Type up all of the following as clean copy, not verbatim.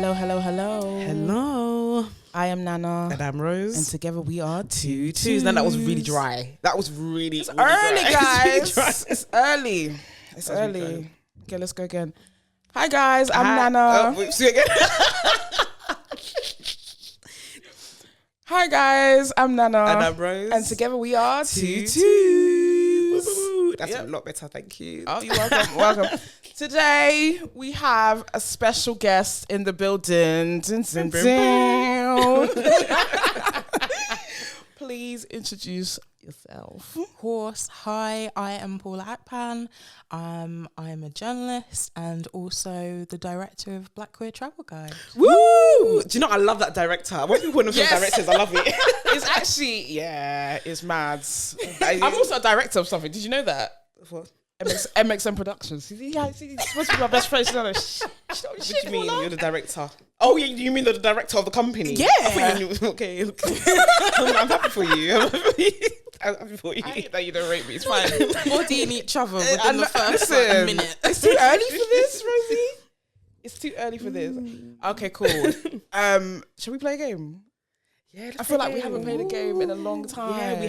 Hello, hello, hello. Hello. I am Nana. And I'm Rose. And together we are two twos. Now that was really dry. That was really, It's really early, dry. guys. It's really dry. It's early. Okay, let's go again. Hi, guys. I'm Nana. Oh, wait, see again. Hi, guys. I'm Nana. And I'm Rose. And together we are two twos. twos. That's a lot better. Thank you. Oh, you're welcome. Welcome. Today we have a special guest in the building. Dun, dun, dun. Please introduce yourself. Of course. Hi, I am Paula Akpan. I'm a journalist and also the director of Black Queer Travel Guide. Woo! Do you know I love that director? When people know Yes. directors, I love it. It's actually, it's mad. I'm also a director of something. Did you know that? What? MXM Productions. Yeah, he's supposed to be my best friend. What do you mean? You're the director. Oh, yeah, you mean the director of the company? Yeah. Okay. I'm happy for you. I'm happy for you. I hate that you don't rate me. It's fine. Bodying each other within the first listen, minute. It's too early for this, Rosie. It's too early for this. Okay, cool. Shall we play a game? Yeah, I feel like we haven't played a game in a long time. Yeah, we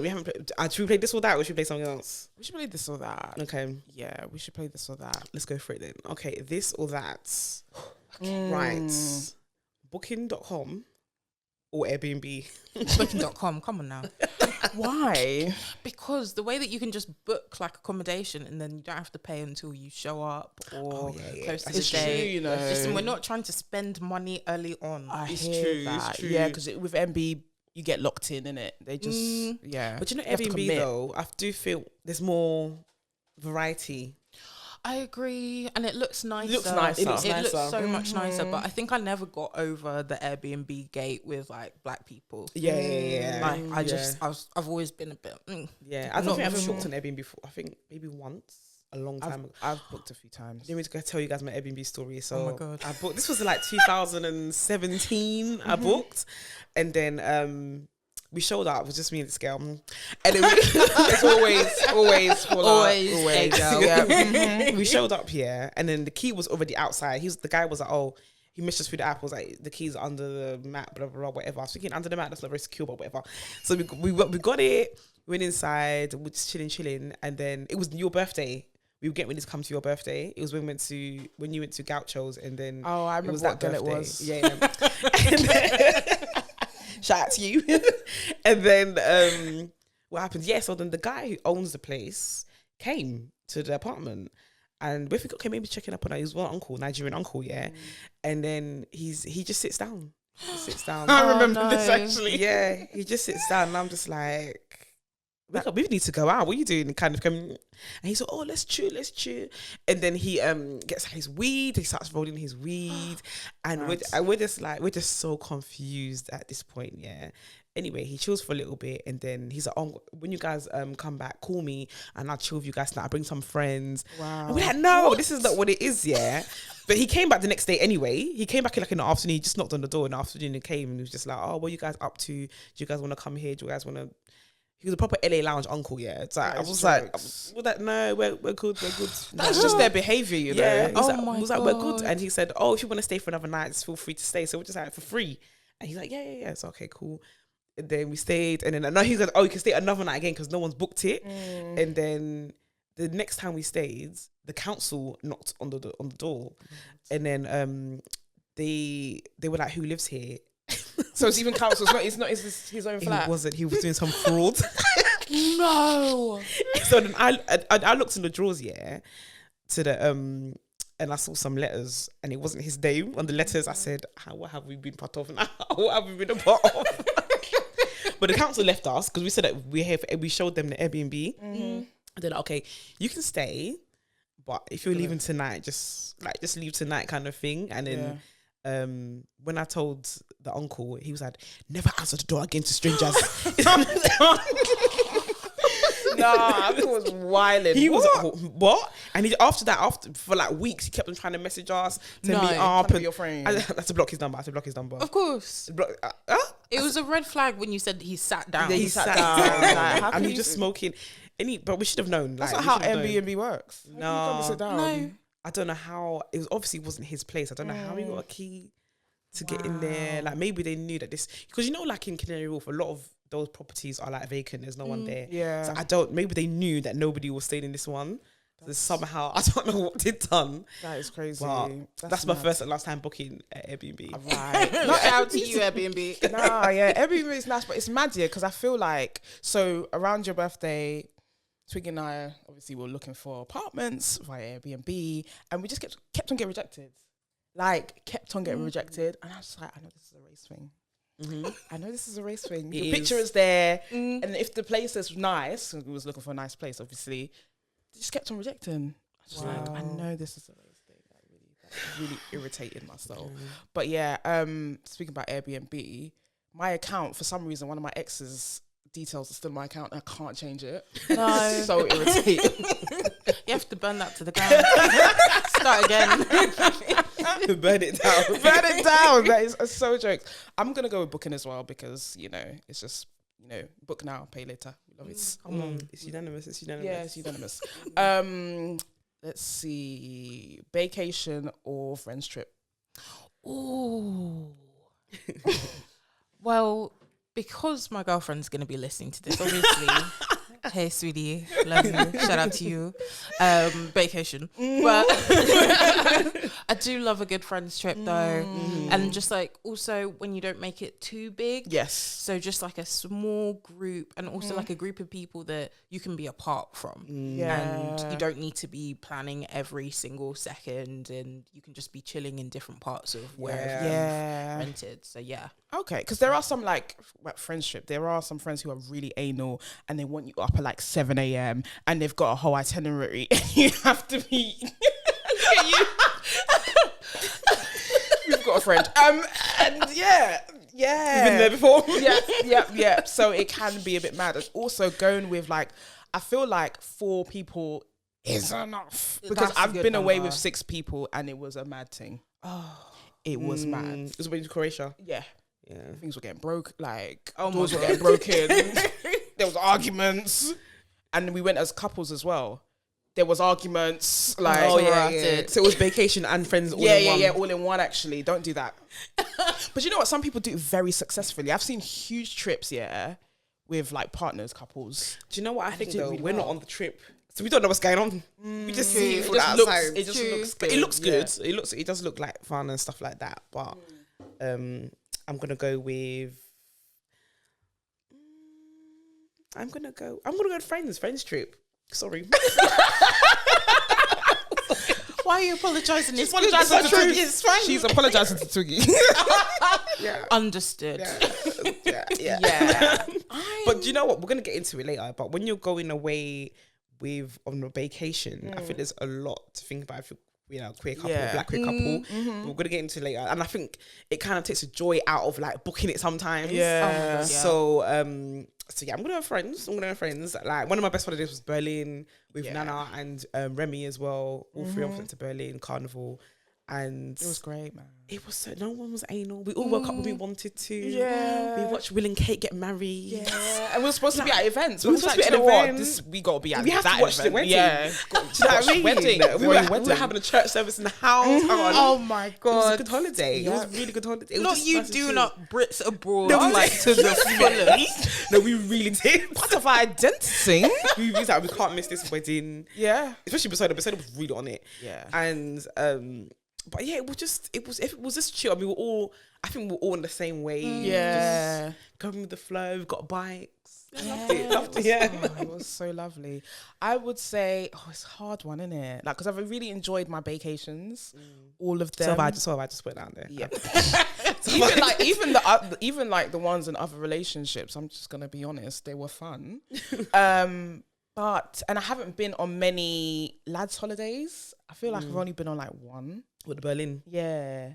haven't. Should we play this or that, or should we play something else? We should play this or that. Okay. Yeah, we should play this or that. Let's go for it then. Okay, this or that. Right. Booking.com or Airbnb? Booking.com, come on now. Why? Because the way that you can just book like accommodation and then you don't have to pay until you show up or close to the It's day. true, you know. Listen, we're not trying to spend money early on. It's hear true, that. it's true. Yeah, because with MB, you get locked in it. They just, yeah. But you know, have to Airbnb commit. though, I do feel there's more variety. I agree, and it looks nicer. looks nicer. It It looks nicer. so much nicer. But I think I never got over the Airbnb gate with like black people. Yeah. Like I've always been a bit. Yeah, I don't Not think I've sure. booked an Airbnb before. I think maybe once, a long time ago. I've booked a few times. Let me just tell you guys my Airbnb story. So Oh my God. I booked. This was like 2017. I booked, and then we showed up. It was just me and this girl, and then It's always, Always a girl. Yeah. we showed up here, and then the key was already outside. The guy was like, oh, he missed us through the app. I was like, the key's under the mat, blah blah blah, whatever. I was thinking under the mat, that's not very secure, but whatever. So we got it. We went inside. We were just chilling, and then it was your birthday. We were getting ready to come to your birthday. It was when you went to Gaucho's, and then Oh, I remember what girl it was. Yeah. And then, shout out to you. And then what happened? Yeah, so then the guy who owns the place came to the apartment, and we thought, okay, maybe checking up on her. He was one uncle, Nigerian uncle, yeah. And then he just sits down. He sits down. I remember no. this actually. Yeah, he just sits down, and I'm just like, we need to go out. What are you doing? Kind of coming. And he said, oh, let's chill. And then he gets his weed. He starts rolling his weed, and we're just so confused at this point. Yeah. Anyway, he chills for a little bit, and then he's like, oh, when you guys come back, call me, and I'll chill with you guys tonight. I'll bring some friends. Wow. And we're like, no, this is not what it is, yeah. But he came back the next day anyway. He came back in the afternoon. He just knocked on the door in the afternoon and came, and he was just like, oh, what are you guys up to? Do you guys want to come here? Do you guys want to? He was a proper LA lounge uncle, yeah. It's like, I was like, no, we're good. That's just their behavior, you know. Yeah. Oh He was like, we're good. And he said, oh, if you want to stay for another night, just feel free to stay. So we're just like, for free. And he's like, yeah. So, okay, cool. And then we stayed. And then he said, oh, you can stay another night again because no one's booked it. And then the next time we stayed, the council knocked on the door. And then they were like, who lives here? So it's even council. It's not his own flat. It wasn't. He was doing some fraud. No. So then I looked in the drawers, yeah, to the and I saw some letters, and it wasn't his name on the letters. I said, what have we been part of now? What have we been a part of? But the council left us because we said that we showed them the Airbnb. And they're like, okay, you can stay, but if you're leaving tonight, just leave tonight, kind of thing. And then when I told the uncle, he was like, never answer the door again to strangers. Nah, I think it was wilding. He was what? And after for like weeks, he kept on trying to message us to meet up. Trying to be your friend. I had to block his number. Of course. It was a red flag when you said he sat down. Yeah, he sat down. Like, how and can he you just smoking. But we should have known. That's like, not we how should have known. Airbnb works. No. Sit down. No. I don't know how. It obviously wasn't his place. I don't know how he got a key. to get in there. Like maybe they knew that this, because you know, like in Canary Wharf, a lot of those properties are like vacant. There's no one there. Yeah. So maybe they knew that nobody was staying in this one. So somehow, I don't know what they'd done. That is crazy. But that's my first and last time booking at Airbnb. Right. Not out to you, Airbnb. Nah, yeah, Airbnb is nice, but it's mad, yeah, because I feel like, so around your birthday, Twiggy and I obviously were looking for apartments via Airbnb, and we just kept on getting rejected. Like, kept on getting rejected. And I was just like, I know this is a race thing. I know this is a race thing. Your picture is there, and if the place is nice, we was looking for a nice place, obviously, they just kept on rejecting. I was just like, I know this is a race thing. That really irritated my soul. But yeah, speaking about Airbnb, my account, for some reason, one of my ex's details are still in my account and I can't change it. No. So irritating. You have to burn that to the ground. Start again. Burn it down. Burn it down. That is so jokes. I'm going to go with booking as well because, you know, it's just, you know, book now, pay later. We love it. It's unanimous. It's unanimous. Yeah, it's unanimous. Let's see. Vacation or friends trip? Ooh. Well, because my girlfriend's going to be listening to this, obviously. Hey, sweetie. Love you. Shout out to you. Vacation. But I do love a good friends trip, though. And just like, also, when you don't make it too big. Yes. So just like a small group and also like a group of people that you can be apart from. Yeah. And you don't need to be planning every single second, and you can just be chilling in different parts of wherever you've rented. So yeah. Okay, because there are some like friendship. There are some friends who are really anal and they want you up at like 7 a.m. and they've got a whole itinerary and you have to be. We've got a friend. And yeah. You've been there before. Yeah. So it can be a bit mad. It's also going with like, I feel like 4 people is enough because That's a I've good been away number. with 6 people and it was a mad thing. It was mad. It was when to Croatia. Yeah. Yeah. Things were getting broke, like Oh my doors were God. getting broken. There was arguments, and we went as couples as well. There was arguments, like yeah. So it was Vacation and friends all in one. all in one. Actually, don't do that. But you know what? Some people do it very successfully. I've seen huge trips, with like partners, couples. Do you know what I think did though? really We're not well. on the trip, so we don't know what's going on. We just see it from the just outside. looks- it just looks But good, it looks good. yeah. It does look like fun and stuff like that. But I'm gonna go with. I'm gonna go with friends trip. Sorry. Why are you apologising? It's apologising to Twiggy. It's fine. She's apologising to Twiggy. Yeah. Understood. Yeah. But do you know what? We're gonna get into it later. But when you're going away on a vacation, I think there's a lot to think about. If you're, queer couple, black queer couple. We're gonna get into it later, and I think it kind of takes the joy out of like booking it sometimes. Yeah. So yeah, I'm gonna have friends. Like one of my best holidays was Berlin with Nana and Remy as well. All 3 of us went to Berlin Carnival. And It was great, man. it was so, no one was anal. We all woke up when we wanted to. Yeah. We watched Will and Kate get married. Yeah, and we were supposed to be at events. we were supposed to be at events. We got to be at We have that to watch the event. wedding. Yeah. Do you know what I mean? Wedding. We were having a church service in the house. Hang on. Oh my It was a God. good holiday. It was a really good holiday. It was Not just you nice and do chill. not Brits abroad No, we like to the fullest. No, we really did. Part of our identity. we was like, we can't miss this wedding. Yeah. Especially Besida. Besida was really on it. Yeah. And but yeah, it was just chill. I mean, I think we're all in the same way. Yeah. Just going with the flow. We've got bikes. Loved it. Yeah. Oh, it was so lovely. I would say, it's a hard one, isn't it? Like, because I've really enjoyed my vacations, all of them. So have I just put down there. Yeah. even like the ones in other relationships, I'm just gonna be honest, they were fun. But I haven't been on many lads' holidays. I feel like I've only been on like one. With the Berlin. Yeah.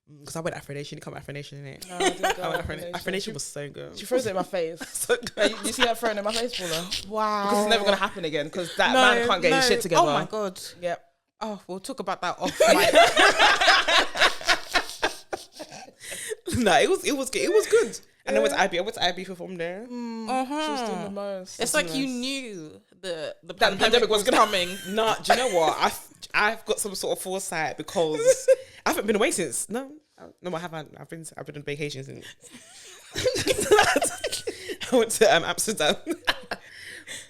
Because I went Afro Nation. You come Afro Nation, innit? No, I didn't go I went Afro Nation. Afro Nation was so good. She throws it in my face. So good. You see her throwing it in my face, Paula? Wow. Because it's never gonna happen again. Because that man can't get his shit together. Oh my God. Yep. Oh, we'll talk about that off mic. No, it was good. It was good. And I went to IB from there. She was doing the most. It's like you knew the pandemic was gonna coming. No, do you know what? I've got some sort of foresight because I haven't been away since. No, No, I haven't. I've been on vacations and I went to Amsterdam.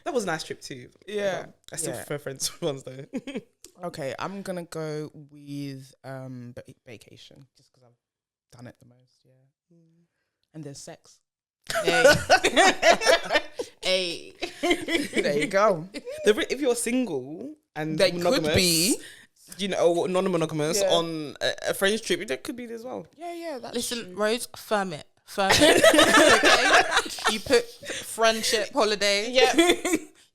That was a nice trip too. Yeah. I still prefer friends ones though. Okay, I'm gonna go with vacation just because I've done it the most. Yeah, and there's sex. Hey. Hey. There you go. If you're single and They monogamous, could be. you know, or non-monogamous Yeah. on a friend's trip, that could be as well. Yeah, that's Listen, true. Rose, firm it. Okay? You put friendship holiday. Yeah.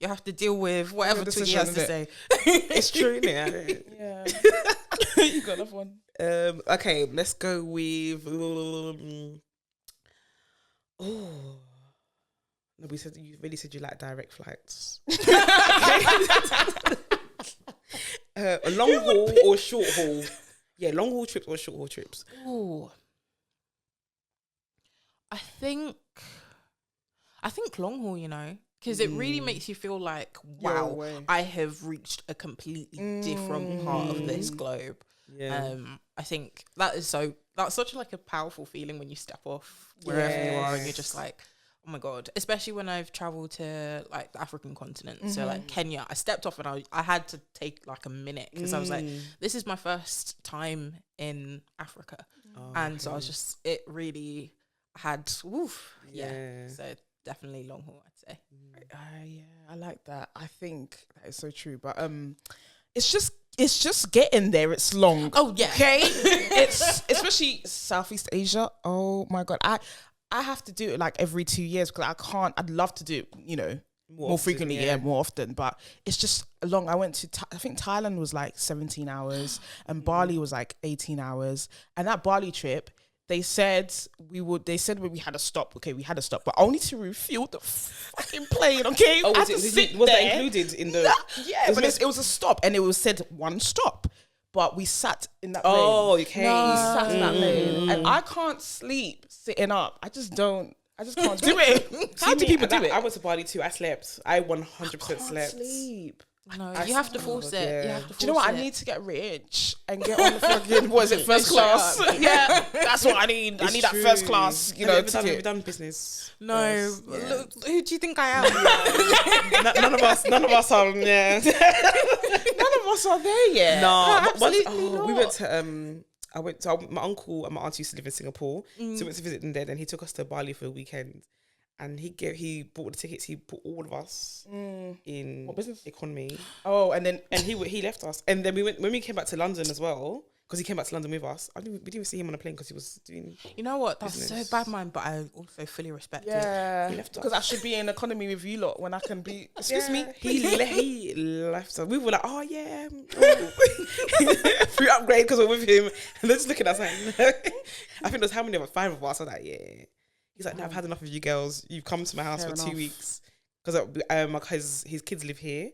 You have to deal with whatever Your Twiggy has to decision, say. It's true, innit? Yeah. You got another one. Okay, let's go with. No, you really said you like direct flights. A long haul or short haul? Yeah, long haul trips or short haul trips. Ooh. I think long haul, you know, because it really makes you feel like, You're wow, away. I have reached a completely different part of this globe. Yeah. I think that's such like a powerful feeling when you step off wherever you are and you're just like, oh my God, especially when I've traveled to like the African continent. So like Kenya, I stepped off and I had to take like a minute because I was like, this is my first time in Africa. And so I was just, it really had, yeah. So definitely long haul, I'd say. Yeah, I like that. I think that is so true. But it's just getting there. It's long. Oh yeah. Okay. It's especially Southeast Asia. Oh my God. I have to do it like every 2 years because I can't. I'd love to do it, you know, more often, frequently, more often. But it's just long. I went to I think Thailand was like 17 hours and Bali was like 18 hours. And that Bali trip, they said we had a stop. Okay, we had a stop, but only to refuel the fucking plane. Okay, Oh, I was had to it? sit Was that there. included in the? Yeah, but it was a stop, and it was said one stop. But we sat in that Oh, lane. okay. We sat in that lane, and I can't sleep sitting up. I just can't do it. How do people do it? I went to Bali too. I slept. I 100% slept. Sleep. No, you have to force it. yeah. You have to force Do you know what? it. I need to get rich and get on the fucking, what is it, first class? Yeah, that's what I need. I need that first class, you know, Have you ticket. done business? No, Yes, yeah. look, who do you think I am? None of us are. Yeah. None of us are there yet. No, absolutely not. we went to. My uncle and my aunt used to live in Singapore, so we went to visit them there. Then he took us to Bali for a weekend, and he bought the tickets. He put all of us in What business? economy, Oh, and then and he left us. And then we went when we came back to London as well, because he came back to London with us. We didn't even see him on a plane because he was doing. You know what? That's Business. so bad, man. But I also fully respect it. yeah, He left us. because I should be in economy with you lot when I can be. Excuse me. He left us. We were like, oh yeah, free upgrade because we're with him. And they're just looking at us like, no. I think there's how many of us? 5 of us. I'm like, yeah. He's like, no, I've had enough of you girls. You've come to my house Fair for enough. 2 weeks because his kids live here.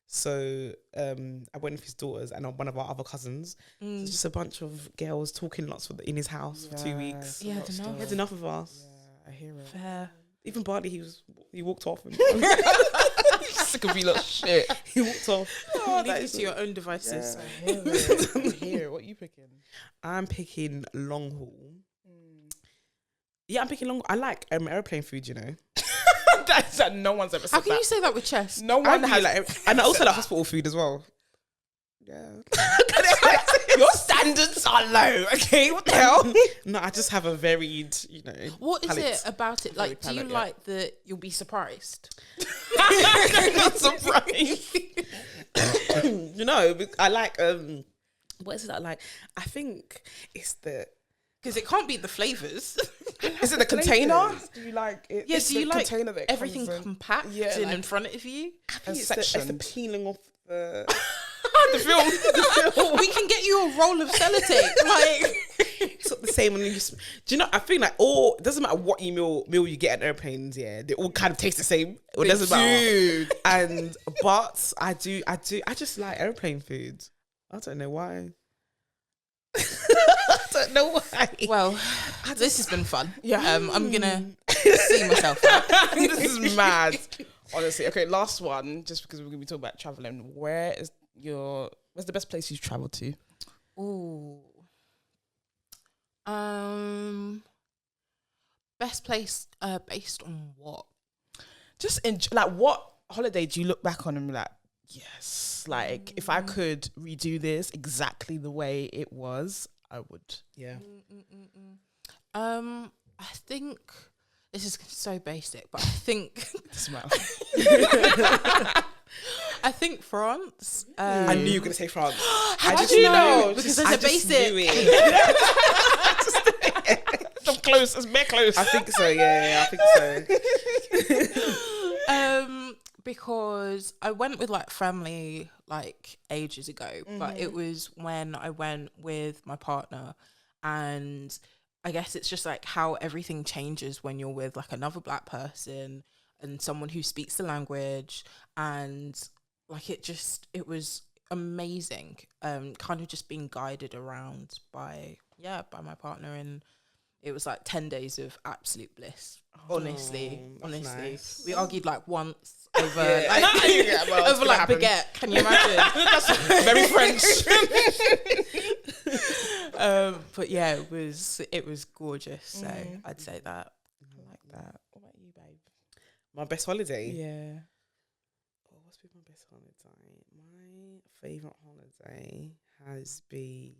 So I went with his daughters and one of our other cousins. So it's just a bunch of girls talking lots in his house for 2 weeks. Yeah, I don't know. He had enough of us. Yeah, I hear it. Fair. Even Barney, he walked off. And Sick of you lot shit. he walked off. Leave you to your own devices. I hear it. I hear it. What are you picking? I'm picking long haul. Yeah, I'm picking long. I like airplane food. You know, That's that no one's ever said How can that. you say that with chest? No I one really has. like, and I also like hospital food as well. Yeah. Your standards are low. Okay, what the hell? No, I just have a varied, you know. What is palate. it about it? Like, do you palate, yeah. like that you'll be surprised? Not surprised. You know, I like what is it that I like? I think it's the Because it can't be the flavors. Is it the container? Do you like it? Yeah, it's do the you like container that it everything comes in. compact Yeah, and like- in front of you? and it's the section? peeling off the The film. We can get you a roll of sellotape. Like, it's not the same when you do you know I think like all it doesn't matter what meal you get at airplanes, yeah, they all kind of taste the same. It doesn't matter. And but I just like airplane food. I don't know why. I don't know why. well, this has been fun. Yeah. I'm gonna see myself out. This is mad. Honestly. Okay, last one, just because we're gonna be talking about traveling. Where's the best place you've traveled to? Ooh. Best place based on what? Just like, what holiday do you look back on and be like, yes, like if I could redo this exactly the way it was, I would. Yeah. I think this is so basic, but I think Smile. I think France. I knew you were gonna say France. How did you know? Because there's a basic. I'm close. It's very close. I think so. Yeah, I think so. Because I went with like family like ages ago, but it was when I went with my partner, and I guess it's just like how everything changes when you're with like another Black person and someone who speaks the language, and like it was amazing. Kind of just being guided around by my partner, and it was like 10 days of absolute bliss. Honestly, nice. we argued like once over over like baguette. Can you imagine? That's very French. But yeah, it was gorgeous. So I'd say that. I like that. What about you, babe? My best holiday. Yeah. Oh, what's been my best holiday? My favorite holiday has been.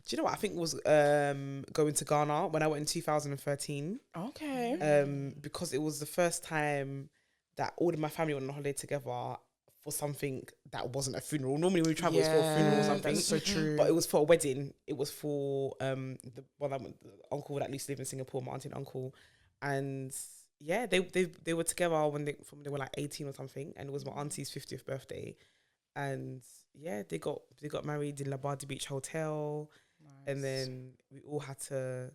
Do you know what I think was going to Ghana when I went in 2013? Okay. Because it was the first time that all of my family went on a holiday together for something that wasn't a funeral. Normally when we travel, it's for a funeral or something. That's so true. But it was for a wedding. It was for the uncle that used to live in Singapore, my auntie and uncle, and yeah, they were together when they were like 18 or something, and it was my auntie's 50th birthday, and yeah, they got married in Labadi Beach Hotel. Nice. And then we all had to.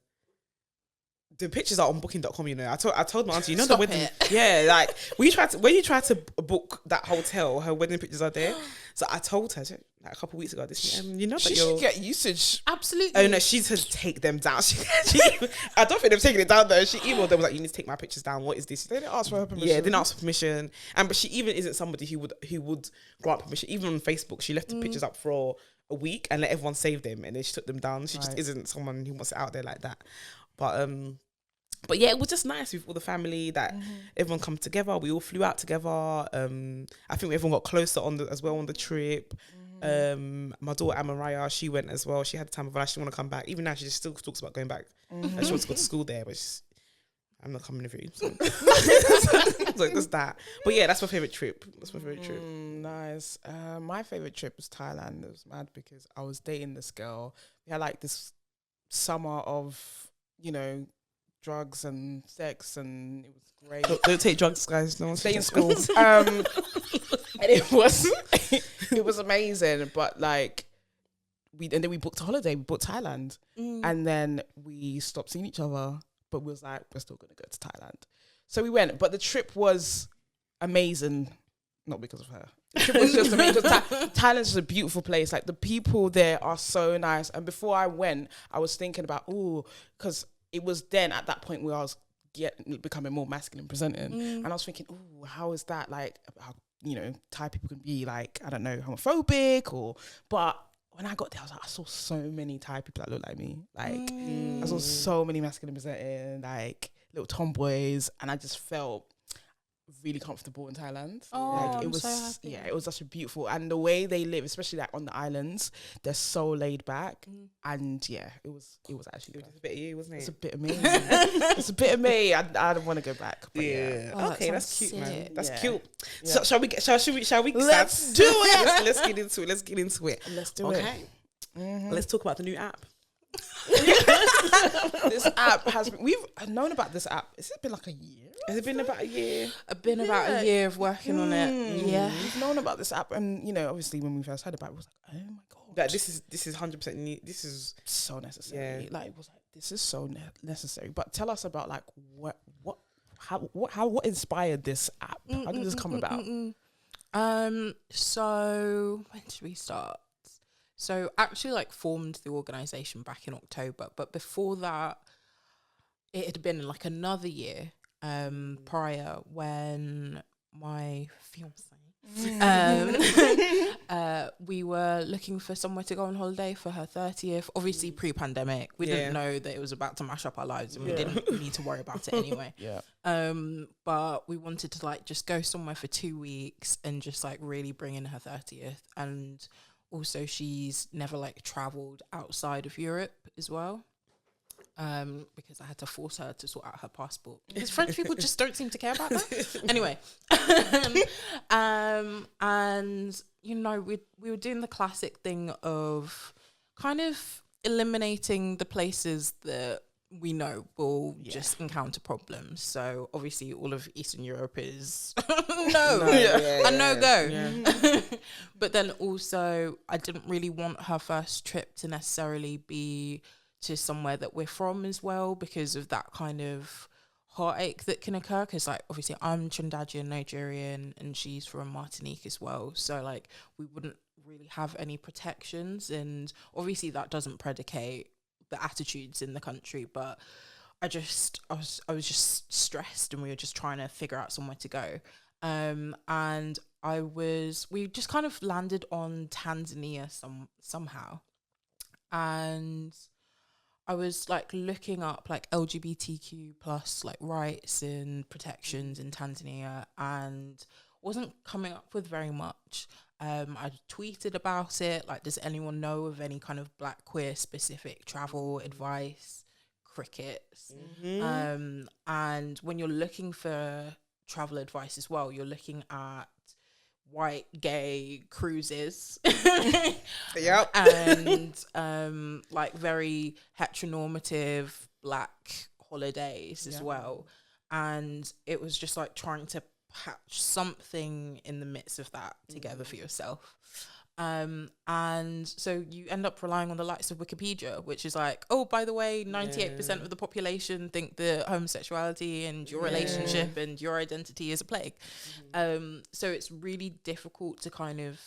The pictures are on booking.com, you know. I told my auntie, you know, the wedding. Yeah, like when you try to book that hotel, her wedding pictures are there. So I told her like a couple of weeks ago, you know, she should get usage. Absolutely. Oh no, she said take them down. I don't think they've taken it down though. She emailed them, was like, you need to take my pictures down. What is this? They didn't ask for her permission. Yeah, they didn't ask for permission. But she even isn't somebody who would grant permission. Even on Facebook, she left the pictures up for a week and let everyone save them, and then she took them down. She just isn't someone who wants it out there like that. But yeah, it was just nice with all the family that everyone come together. We all flew out together. I think everyone got closer on the trip. My daughter Amaraya, she went as well. She had the time of her life. She didn't want to come back. Even now, she just still talks about going back. And she wants to go to school there, but I'm not coming with you. So. So that's that. But yeah, that's my favorite trip. Nice. My favorite trip was Thailand. It was mad because I was dating this girl. We had like this summer of, you know, drugs and sex, and it was great. Don't take drugs, guys. No one's stay in school. And it was amazing. But like we booked a holiday. We booked Thailand, and then we stopped seeing each other. But we was like, we're still gonna go to Thailand. So we went. But the trip was amazing, not because of her. The trip was just amazing. Thailand's just a beautiful place. Like the people there are so nice. And before I went, I was thinking about because it was then at that point where I was becoming more masculine presenting, and I was thinking, how is that like? How, you know, Thai people can be like, I don't know, homophobic but when I got there, I was like, I saw so many Thai people that look like me. Like I saw so many masculine presenting, like little tomboys, and I just felt really comfortable in Thailand. It was so happy. It was such a beautiful, and the way they live, especially like on the islands, they're so laid back, and it was actually a bit of you, wasn't it? It's a bit of me. It's a bit of me. I don't want to go back. But okay, that's cute, man. That's cute. Yeah. So shall we? Let's do it. Let's get into it. Let's do it. Okay. Let's talk about the new app. This app we've known about this app. Has it been like a year? Has it been about a year? Been about a year of working on it. Yeah, we've known about this app, and you know, obviously, when we first heard about it, it was like, oh my god, like this is 100% new. This is so necessary. Like, it was like, this is so necessary. But tell us about like what inspired this app? How did this come about? So when did we start? So actually like formed the organisation back in October, but before that it had been like another year prior when my fiance we were looking for somewhere to go on holiday for her 30th. Obviously, pre-pandemic, we didn't know that it was about to mash up our lives, and we didn't need to worry about it anyway. But we wanted to like just go somewhere for 2 weeks and just like really bring in her 30th. And also, she's never like traveled outside of Europe as well. Because I had to force her to sort out her passport, because French people just don't seem to care about that. Anyway, and you know, we were doing the classic thing of kind of eliminating the places that we know will just encounter problems. So obviously all of Eastern Europe is a no-go. But then also I didn't really want her first trip to necessarily be to somewhere that we're from as well, because of that kind of heartache that can occur. Because like obviously I'm Trinidadian, Nigerian, and she's from Martinique as well, so like we wouldn't really have any protections, and obviously that doesn't predicate the attitudes in the country, but I was just stressed, and we were just trying to figure out somewhere to go. And we just kind of landed on Tanzania somehow, and I was like looking up like LGBTQ plus like rights and protections in Tanzania, and wasn't coming up with very much. I tweeted about it, like, does anyone know of any kind of Black queer specific travel advice? Crickets. And when you're looking for travel advice as well, you're looking at white gay cruises and like very heteronormative Black holidays as well, and it was just like trying to patch something in the midst of that together for yourself. And so you end up relying on the likes of Wikipedia, which is like, oh, by the way, 98% of the population think that homosexuality and your relationship and your identity is a plague. So it's really difficult to kind of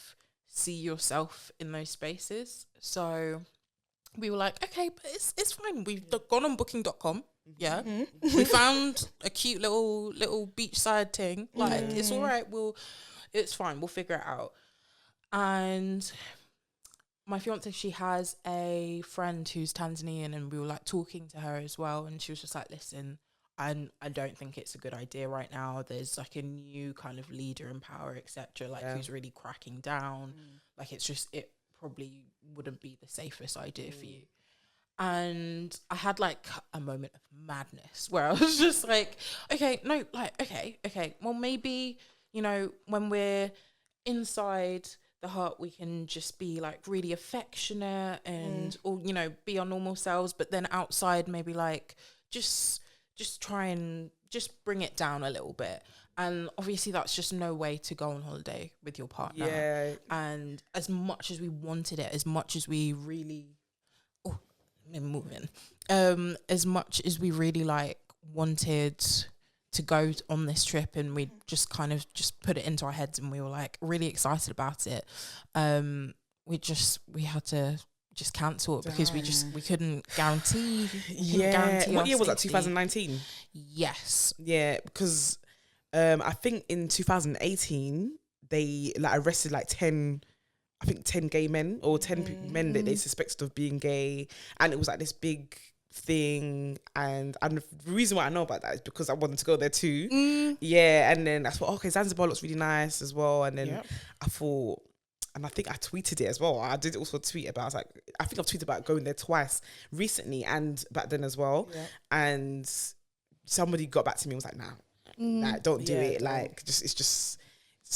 see yourself in those spaces. So we were like, okay, but it's fine. We've gone on booking.com. Yeah. We found a cute little beachside thing. Like, it's all right. It's fine. We'll figure it out. And my fiance, she has a friend who's Tanzanian, and we were like talking to her as well, and she was just like, listen, I don't think it's a good idea right now. There's like a new kind of leader in power, etc., like who's really cracking down. Like, it probably wouldn't be the safest idea for you. And I had like a moment of madness where I was just like, okay, well, maybe, you know, when we're inside the hut, we can just be like really affectionate and or, you know, be our normal selves, but then outside maybe like just try and just bring it down a little bit. And obviously that's just no way to go on holiday with your partner. And as much as we wanted it, as much as we really as much as we really like wanted to go on this trip, and we just kind of just put it into our heads, and we were like really excited about it, we had to just cancel it because we couldn't guarantee. What year was that? 2019. Yes. Yeah, because I think in 2018 they like arrested like 10 gay men or 10 men that they suspected of being gay, and it was like this big thing. And the reason why I know about that is because I wanted to go there too. And then I thought, okay, Zanzibar looks really nice as well. And then I thought, and I think I tweeted it as well. I did also tweet about, I think I've tweeted about going there twice recently and back then as well. And somebody got back to me and was like, nah, don't do it. Like, it's just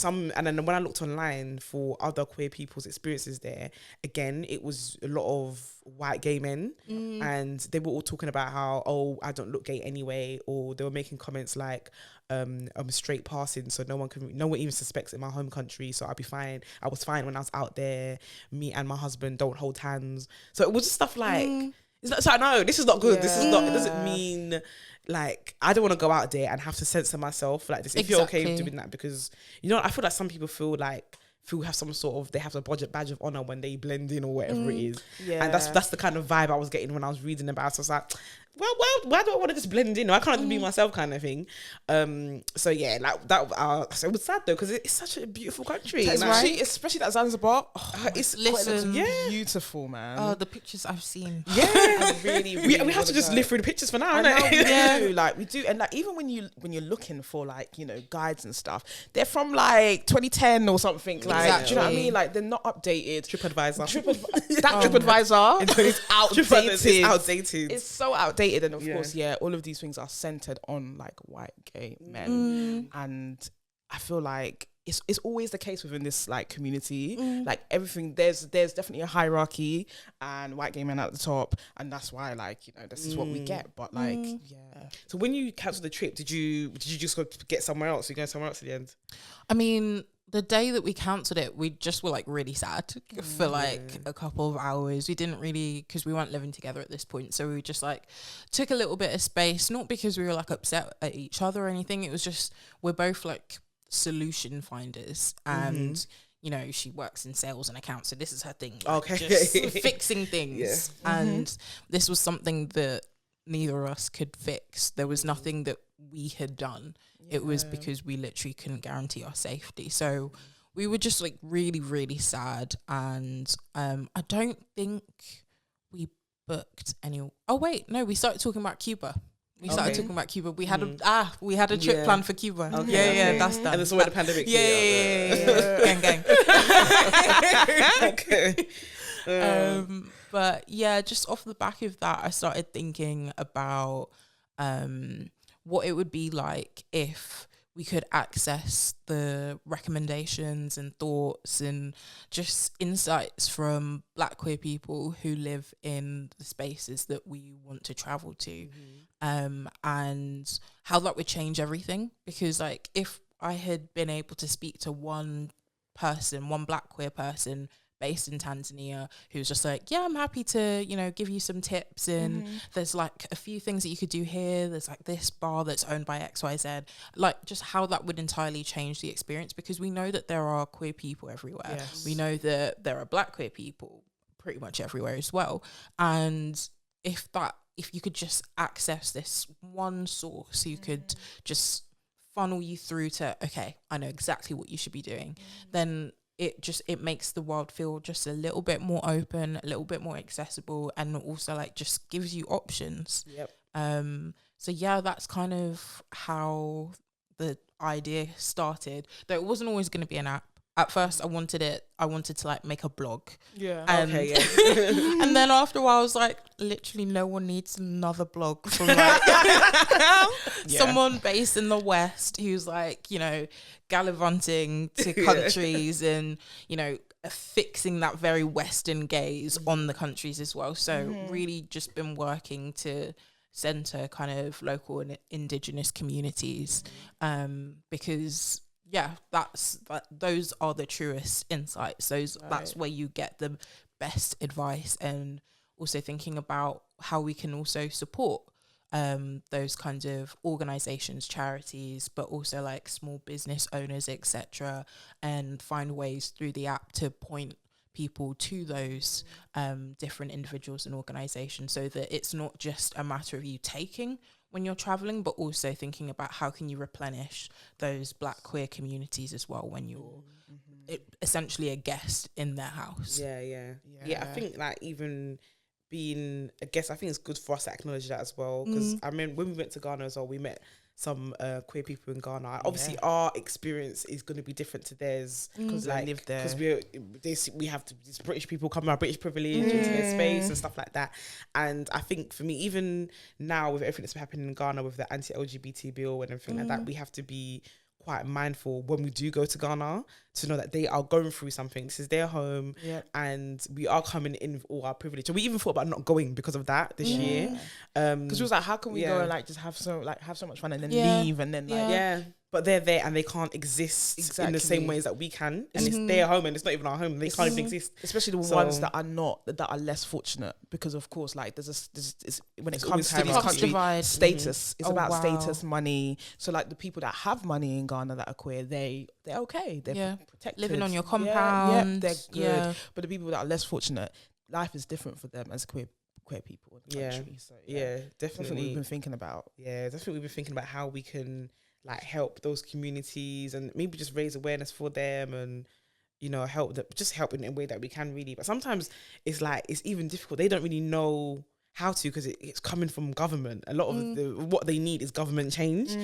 and then when I looked online for other queer people's experiences there, again, it was a lot of white gay men, and they were all talking about how, oh, I don't look gay anyway, or they were making comments like, I'm straight passing, so no one even suspects in my home country, so I'll be fine. I was fine when I was out there. Me and my husband don't hold hands. So it was just stuff like, so I know this is not good. This is not. It doesn't mean like I don't want to go out there and have to censor myself like this. If you're okay with doing that, because you know, I feel like some people feel like feel have some sort of, they have a badge of honor when they blend in or whatever it is. Yeah. And that's the kind of vibe I was getting when I was reading about it. So I was like, well, why do I want to just blend in? I can't just be myself, kind of thing. So yeah, like that. So it was sad though, because it's such a beautiful country, especially that Zanzibar. It's Listen, beautiful, man. Oh, the pictures I've seen. Yeah, really, we have to just live through the pictures for now. I know, innit? we do, and like even when you're looking for like guides and stuff, they're from like 2010 or something. Like, Exactly. do you know what I mean? Like they're not updated. TripAdvisor. TripAdvisor is outdated. It's outdated. It's so outdated, and of course, all of these things are centered on like white gay men, and I feel like it's always the case within this like community. Like everything, there's definitely a hierarchy, and white gay men at the top, and that's why like this is what we get. But like So when you cancelled the trip, did you just go to get somewhere else? You go somewhere else at the end? I mean, the day that we cancelled it, we just were like really sad for like a couple of hours. We didn't really, because we weren't living together at this point, so we just like took a little bit of space, not because we were like upset at each other or anything. It was just, we're both like solution finders, and she works in sales and accounts, so this is her thing, like, just fixing things. And this was something that neither of us could fix. There was nothing that we had done. It was because we literally couldn't guarantee our safety. So we were just like really, really sad. And I don't think we booked any. Oh wait, no, we started talking about Cuba. We started talking about Cuba. We had a trip planned for Cuba. Okay. That's done. And it's where the pandemic. Gang. Okay. But yeah, just off the back of that, I started thinking about what it would be like if we could access the recommendations and thoughts and just insights from Black queer people who live in the spaces that we want to travel to, and how that would change everything. Because like if I had been able to speak to one Black queer person based in Tanzania who's just like, yeah, I'm happy to, give you some tips, and there's like a few things that you could do here. There's like this bar that's owned by XYZ, like just how that would entirely change the experience, because we know that there are queer people everywhere. Yes. We know that there are Black queer people pretty much everywhere as well. And if you could just access this one source, you could just funnel you through to, okay, I know exactly what you should be doing, then it makes the world feel just a little bit more open, a little bit more accessible, and also like just gives you options. So yeah, that's kind of how the idea started. Though it wasn't always going to be an app. At first I wanted to like make a blog. And then after a while I was like, literally no one needs another blog from like someone based in the West who's like, gallivanting to countries and, fixing that very Western gaze on the countries as well. So really just been working to center kind of local and indigenous communities, because those are the truest insights. That's where you get the best advice, and also thinking about how we can also support those kinds of organizations, charities, but also like small business owners, etc., and find ways through the app to point people to those different individuals and organizations, so that it's not just a matter of you taking when you're traveling, but also thinking about how can you replenish those Black queer communities as well when you're essentially a guest in their house. Yeah. I think like even being a guest, I think it's good for us to acknowledge that as well, because I mean when we went to Ghana as well, we met some queer people in Ghana. Obviously our experience is going to be different to theirs because they live there, because we have these British people come, our British privilege into their space and stuff like that. And I think for me, even now with everything that's happening in Ghana with the anti-LGBT bill and everything like that, we have to be quite mindful when we do go to Ghana to know that they are going through something. This is their home, and we are coming in with all our privilege. And we even thought about not going because of that this year, because we was like, how can we go and like just have so much fun and then leave, and then but they're there and they can't exist in the same ways that we can. And it's their home and it's not even our home. They can't even exist. Especially the ones that are less fortunate, because of course, like there's when it comes to these countries, status is about status, money. So like the people that have money in Ghana that are queer, they're okay. They're protected. Living on your compound. They're good. Yeah. But the people that are less fortunate, life is different for them as queer people in the country. So definitely we've been thinking about. Yeah, definitely we've been thinking about how we can like help those communities and maybe just raise awareness for them and, you know, help in a way that we can really. But sometimes it's like, it's even difficult. They don't really know how to, because it's coming from government. A lot of what they need is government change.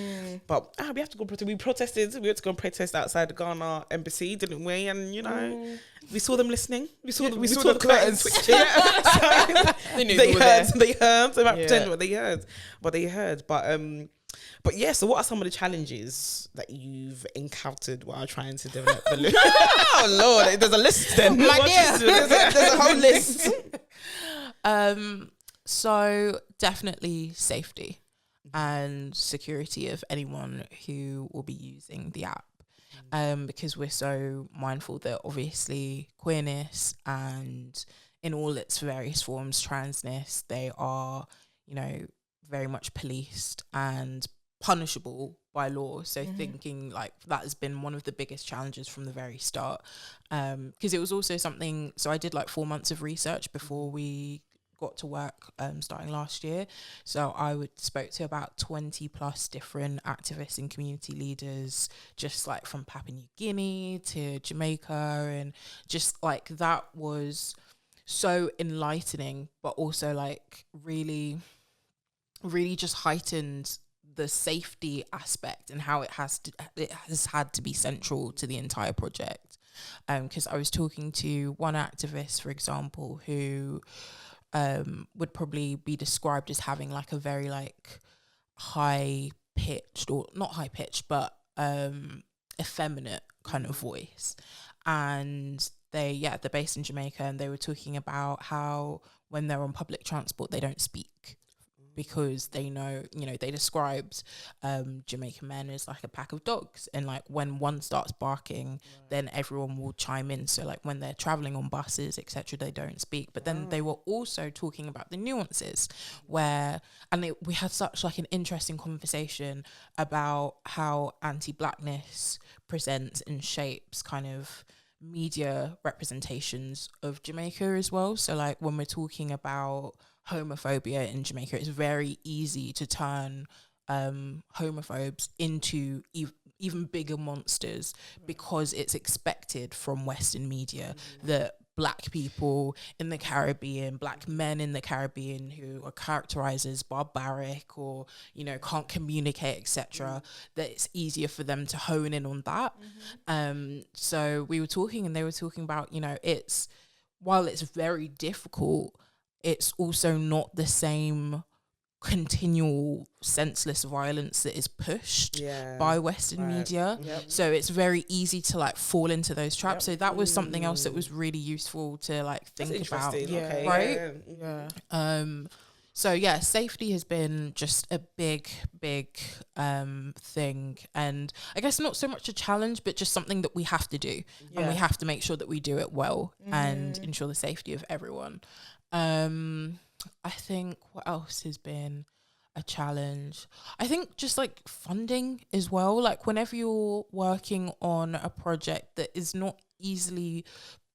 But we have to go protest. We protested. We had to go and protest outside the Ghana embassy, didn't we? And, you know, we saw them listening. We saw the curtains switching. They knew they heard. They might pretend what they heard. But yeah, so what are some of the challenges that you've encountered while trying to develop the look? Oh Lord, there's a list then. My dear. There's a whole list. So definitely safety and security of anyone who will be using the app. Because we're so mindful that obviously queerness and in all its various forms, transness, they are, you know, very much policed and punishable by law. So thinking like that has been one of the biggest challenges from the very start, because it was also something. So I did like 4 months of research before we got to work, starting last year. So I spoke to about 20 plus different activists and community leaders, just like from Papua New Guinea to Jamaica, and just like that was so enlightening, but also like really just heightened the safety aspect and how it has had to be central to the entire project. Because I was talking to one activist, for example, who would probably be described as having like a very like high pitched, or not high pitched, but effeminate kind of voice. And they're based in Jamaica, and they were talking about how when they're on public transport, they don't speak, because they know, you know, they described Jamaican men as like a pack of dogs, and like when one starts barking, then everyone will chime in. So like when they're traveling on buses, etc., they don't speak. But then they were also talking about the nuances where, we had such like an interesting conversation about how anti-blackness presents and shapes kind of media representations of Jamaica as well. So like when we're talking about homophobia in Jamaica, it's very easy to turn homophobes into even bigger monsters, because it's expected from Western media that black people in the Caribbean, black men in the Caribbean who are characterized as barbaric or, you know, can't communicate, etc., that it's easier for them to hone in on that. So we were talking, and they were talking about, you know, while it's very difficult, it's also not the same continual senseless violence that is pushed by Western media. So it's very easy to like fall into those traps. So that was something else that was really useful to like think about. So yeah, safety has been just a big thing, and I guess not so much a challenge, but just something that we have to do, and we have to make sure that we do it well and ensure the safety of everyone. I think what else has been a challenge? I think just like funding as well. Like whenever you're working on a project that is not easily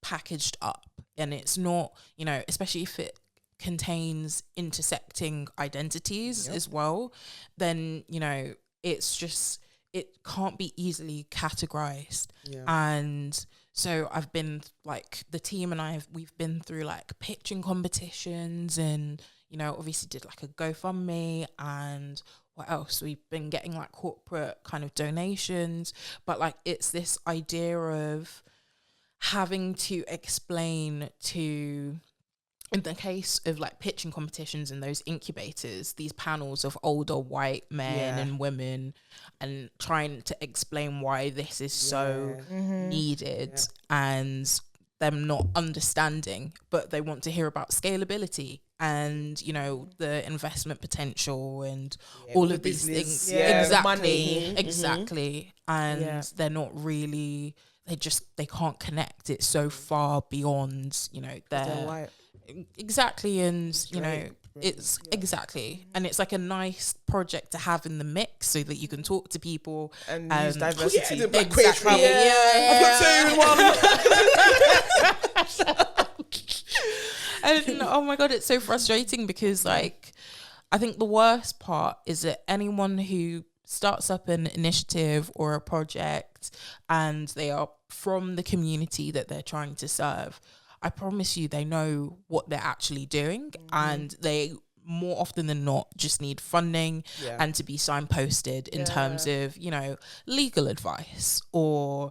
packaged up, and it's not, you know, especially if it contains intersecting identities as well, then, you know, it's just, it can't be easily categorized. And so I've been like, the team and we've been through like pitching competitions, and, you know, obviously did like a GoFundMe, and what else? We've been getting like corporate kind of donations, but like it's this idea of having to explain to, in the case of like pitching competitions and those incubators, these panels of older white men and women, and trying to explain why this is so needed, and them not understanding, but they want to hear about scalability and the investment potential and all the of these business, things. yeah, Exactly, money. exactly. And they're not really. They can't connect it so far beyond They're their white. exactly, and Drake, it's exactly, and it's like a nice project to have in the mix so that you can talk to people And use Oh, diversity. yeah, the Black Queer exactly. travel. I've got two in one. And oh my god, it's so frustrating because like I think the worst part is that anyone who starts up an initiative or a project and they are from the community that they're trying to serve, I promise you they know what they're actually doing, and they more often than not just need funding and to be signposted in terms of legal advice or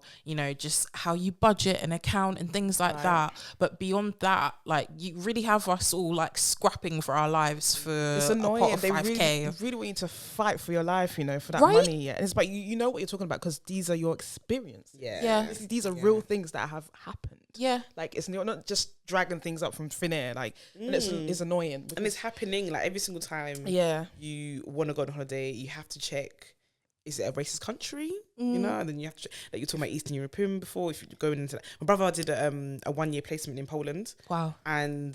just how you budget an account and things like that. But beyond that, like, you really have us all like scrapping for our lives for It's a annoying. pot of They 5k. really want you to fight for your life, for that Right? money. Yeah. And it's like, you know what you're talking about because these are your experiences. Yeah. These are real things that have happened. Yeah. Like, it's not just dragging things up from thin air. Like, and it's annoying. And it's happening like every single time you want to go on holiday, you have to check, is it a racist country? And then you have to, like, you're talking about Eastern European before, if you're going into that. My brother did a 1-year placement in Poland. Wow. And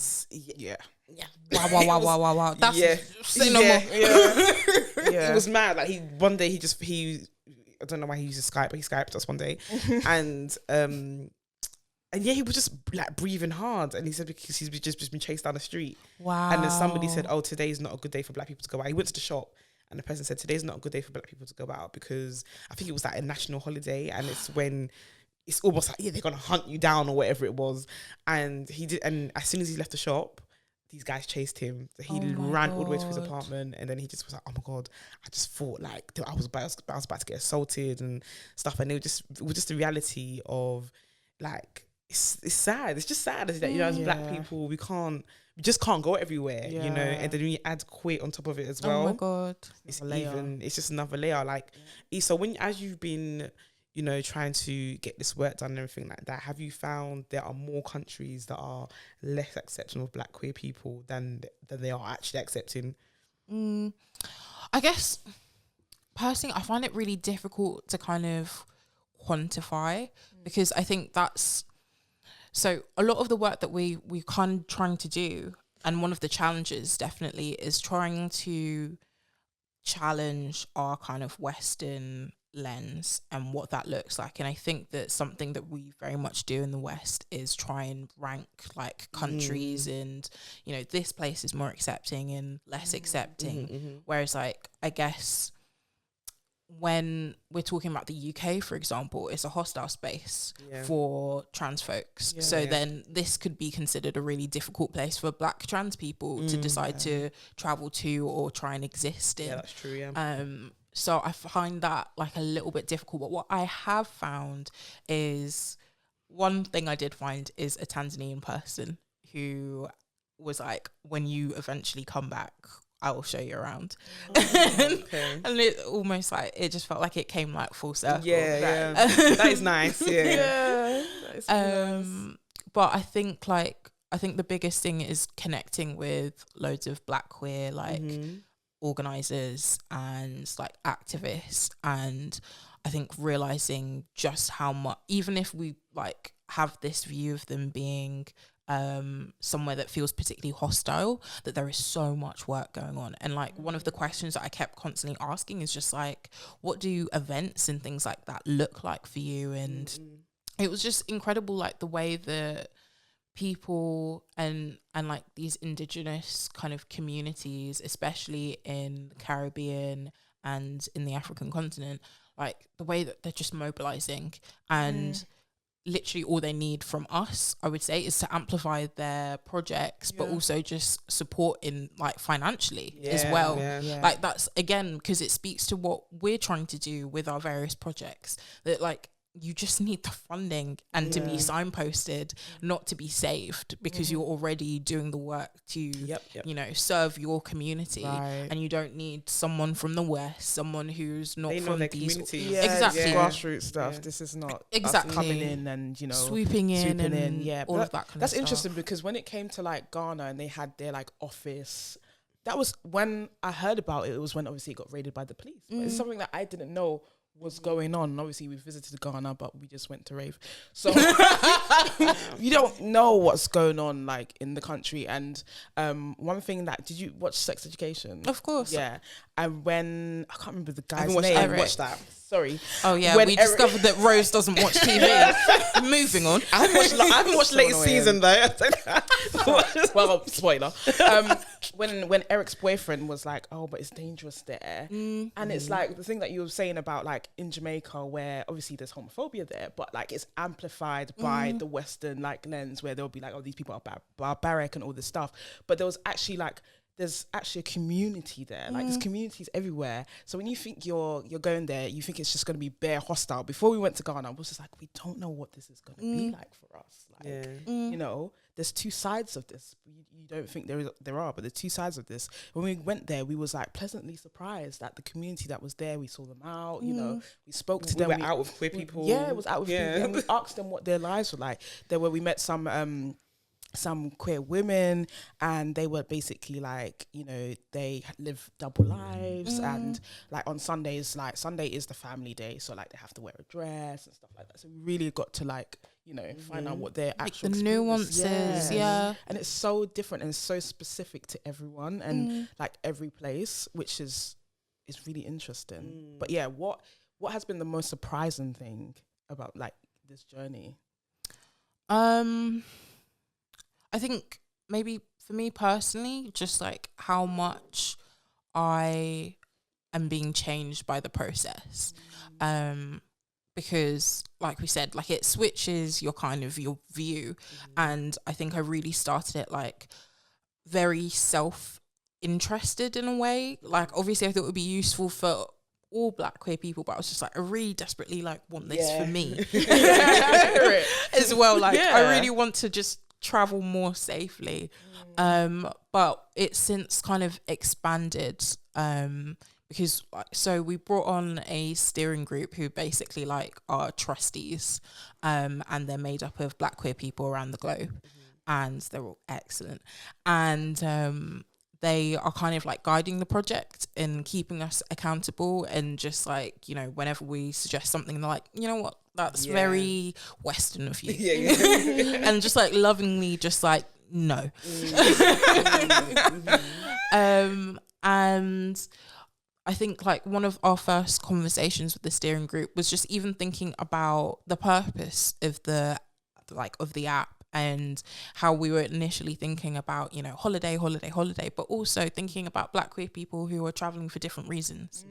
Wow. That's say no more. It was mad. Like, one day he I don't know why he uses Skype, but he Skyped us one day. And he was just like breathing hard, and he said because he's just been chased down the street. Wow. And then somebody said, "Oh, today's not a good day for black people to go out." He went to the shop, and the person said, "Today's not a good day for black people to go out because I think it was like a national holiday, and it's when it's almost like they're gonna hunt you down or whatever it was." And he did, and as soon as he left the shop, these guys chased him. So he ran all the way to his apartment, and then he just was like, "Oh my god, I just thought like I was about to get assaulted and stuff." And it was just the reality of like. It's sad. It's just sad that as black people we just can't go everywhere, And then when you add queer on top of it as well, oh my god, it's just another layer. Like, so as you've been, trying to get this work done and everything like that, have you found there are more countries that are less accepting of black queer people than they are actually accepting? I guess personally, I find it really difficult to kind of quantify because I think that's. So a lot of the work that we're kind of trying to do, and one of the challenges definitely is trying to challenge our kind of Western lens and what that looks like. And I think that something that we very much do in the West is try and rank like countries and, this place is more accepting and less accepting. Whereas like, I guess when we're talking about the UK, for example, it's a hostile space for trans folks. Then this could be considered a really difficult place for black trans people to decide to travel to or try and exist in. Yeah, that's true, yeah. So I find that like a little bit difficult. But what I have found is, one thing I did find is a Tanzanian person who was like, when you eventually come back, I will show you around. Okay. And it almost like, it just felt like it came like full circle. Yeah. That is nice. Yeah. But I think the biggest thing is connecting with loads of black queer like organisers and like activists, and I think realising just how much, even if we like have this view of them being somewhere that feels particularly hostile, that there is so much work going on. And like one of the questions that I kept constantly asking is just like, what do events and things like that look like for you? And it was just incredible, like the way that people and like these indigenous kind of communities, especially in the Caribbean and in the African continent, like the way that they're just mobilizing, and literally all they need from us, I would say, is to amplify their projects, but also just support in like financially as well. Like that's, again, because it speaks to what we're trying to do with our various projects, that like you just need the funding and to be signposted, not to be saved, because you're already doing the work to, you know, serve your community. Right. And you don't need someone from the West, someone who's not They know from their these communities. Yeah, Exactly. it's Yeah. grassroots stuff. Yeah. This is not Exactly. us coming in and, you know, swooping in and Yeah, all but of that kind that's of stuff. interesting, because when it came to like Ghana and they had their like office, that was when I heard about it. It was when obviously it got raided by the police. But it's something that I didn't know was going on. And obviously we visited Ghana, but we just went to rave, so you don't know what's going on like in the country. And one thing that, did you watch Sex Education? Of course. Yeah. And when I can't remember the I guy's haven't name. watched, that. Sorry. Oh yeah, When we Eric- discovered that Rose doesn't watch TV. Moving on. I haven't watched So latest annoying. season though. Well, spoiler. When Eric's boyfriend was like, "Oh, but it's dangerous there," and it's like the thing that you were saying about like in Jamaica, where obviously there's homophobia there, but like it's amplified by the Western like lens, where they'll be like, "Oh, these people are barbaric and all this stuff," but there was actually like, there's actually a community there. Like there's communities everywhere. So when you think you're going there, you think it's just going to be bare hostile. Before we went to Ghana, I was just like, we don't know what this is going to be like for us. Like, you know, there's two sides of this. You don't think there are, but there's two sides of this. When we went there, we was like pleasantly surprised at the community that was there. We saw them out, you know, we spoke to them. We were out with queer people. Yeah, it was out with people. And we asked them what their lives were like. There where we met some queer women, and they were basically like, you know, they live double lives, and like on Sundays, like Sunday is the family day, so like they have to wear a dress and stuff like that. So we really got to like, you know, find out what their actual the experience- nuances, yeah. And it's so different and so specific to everyone and like every place, which is really interesting. But yeah, what has been the most surprising thing about like this journey? I think maybe for me personally, just like how much I am being changed by the process. Because like we said, like it switches your kind of your view. And I think I really started it like very self-interested in a way. Like obviously I thought it would be useful for all Black queer people, but I was just like, I really desperately like want this for me as well. Like I really want to just travel more safely. But it's since kind of expanded because like, so we brought on a steering group who basically like are trustees, and they're made up of Black queer people around the globe, and they're all excellent, and they are kind of like guiding the project and keeping us accountable, and just like, you know, whenever we suggest something, they're like, you know what, that's very Western of you. And just like lovingly just like, no. And I think like one of our first conversations with the steering group was just even thinking about the purpose of the app, and how we were initially thinking about, you know, holiday, but also thinking about Black queer people who are traveling for different reasons,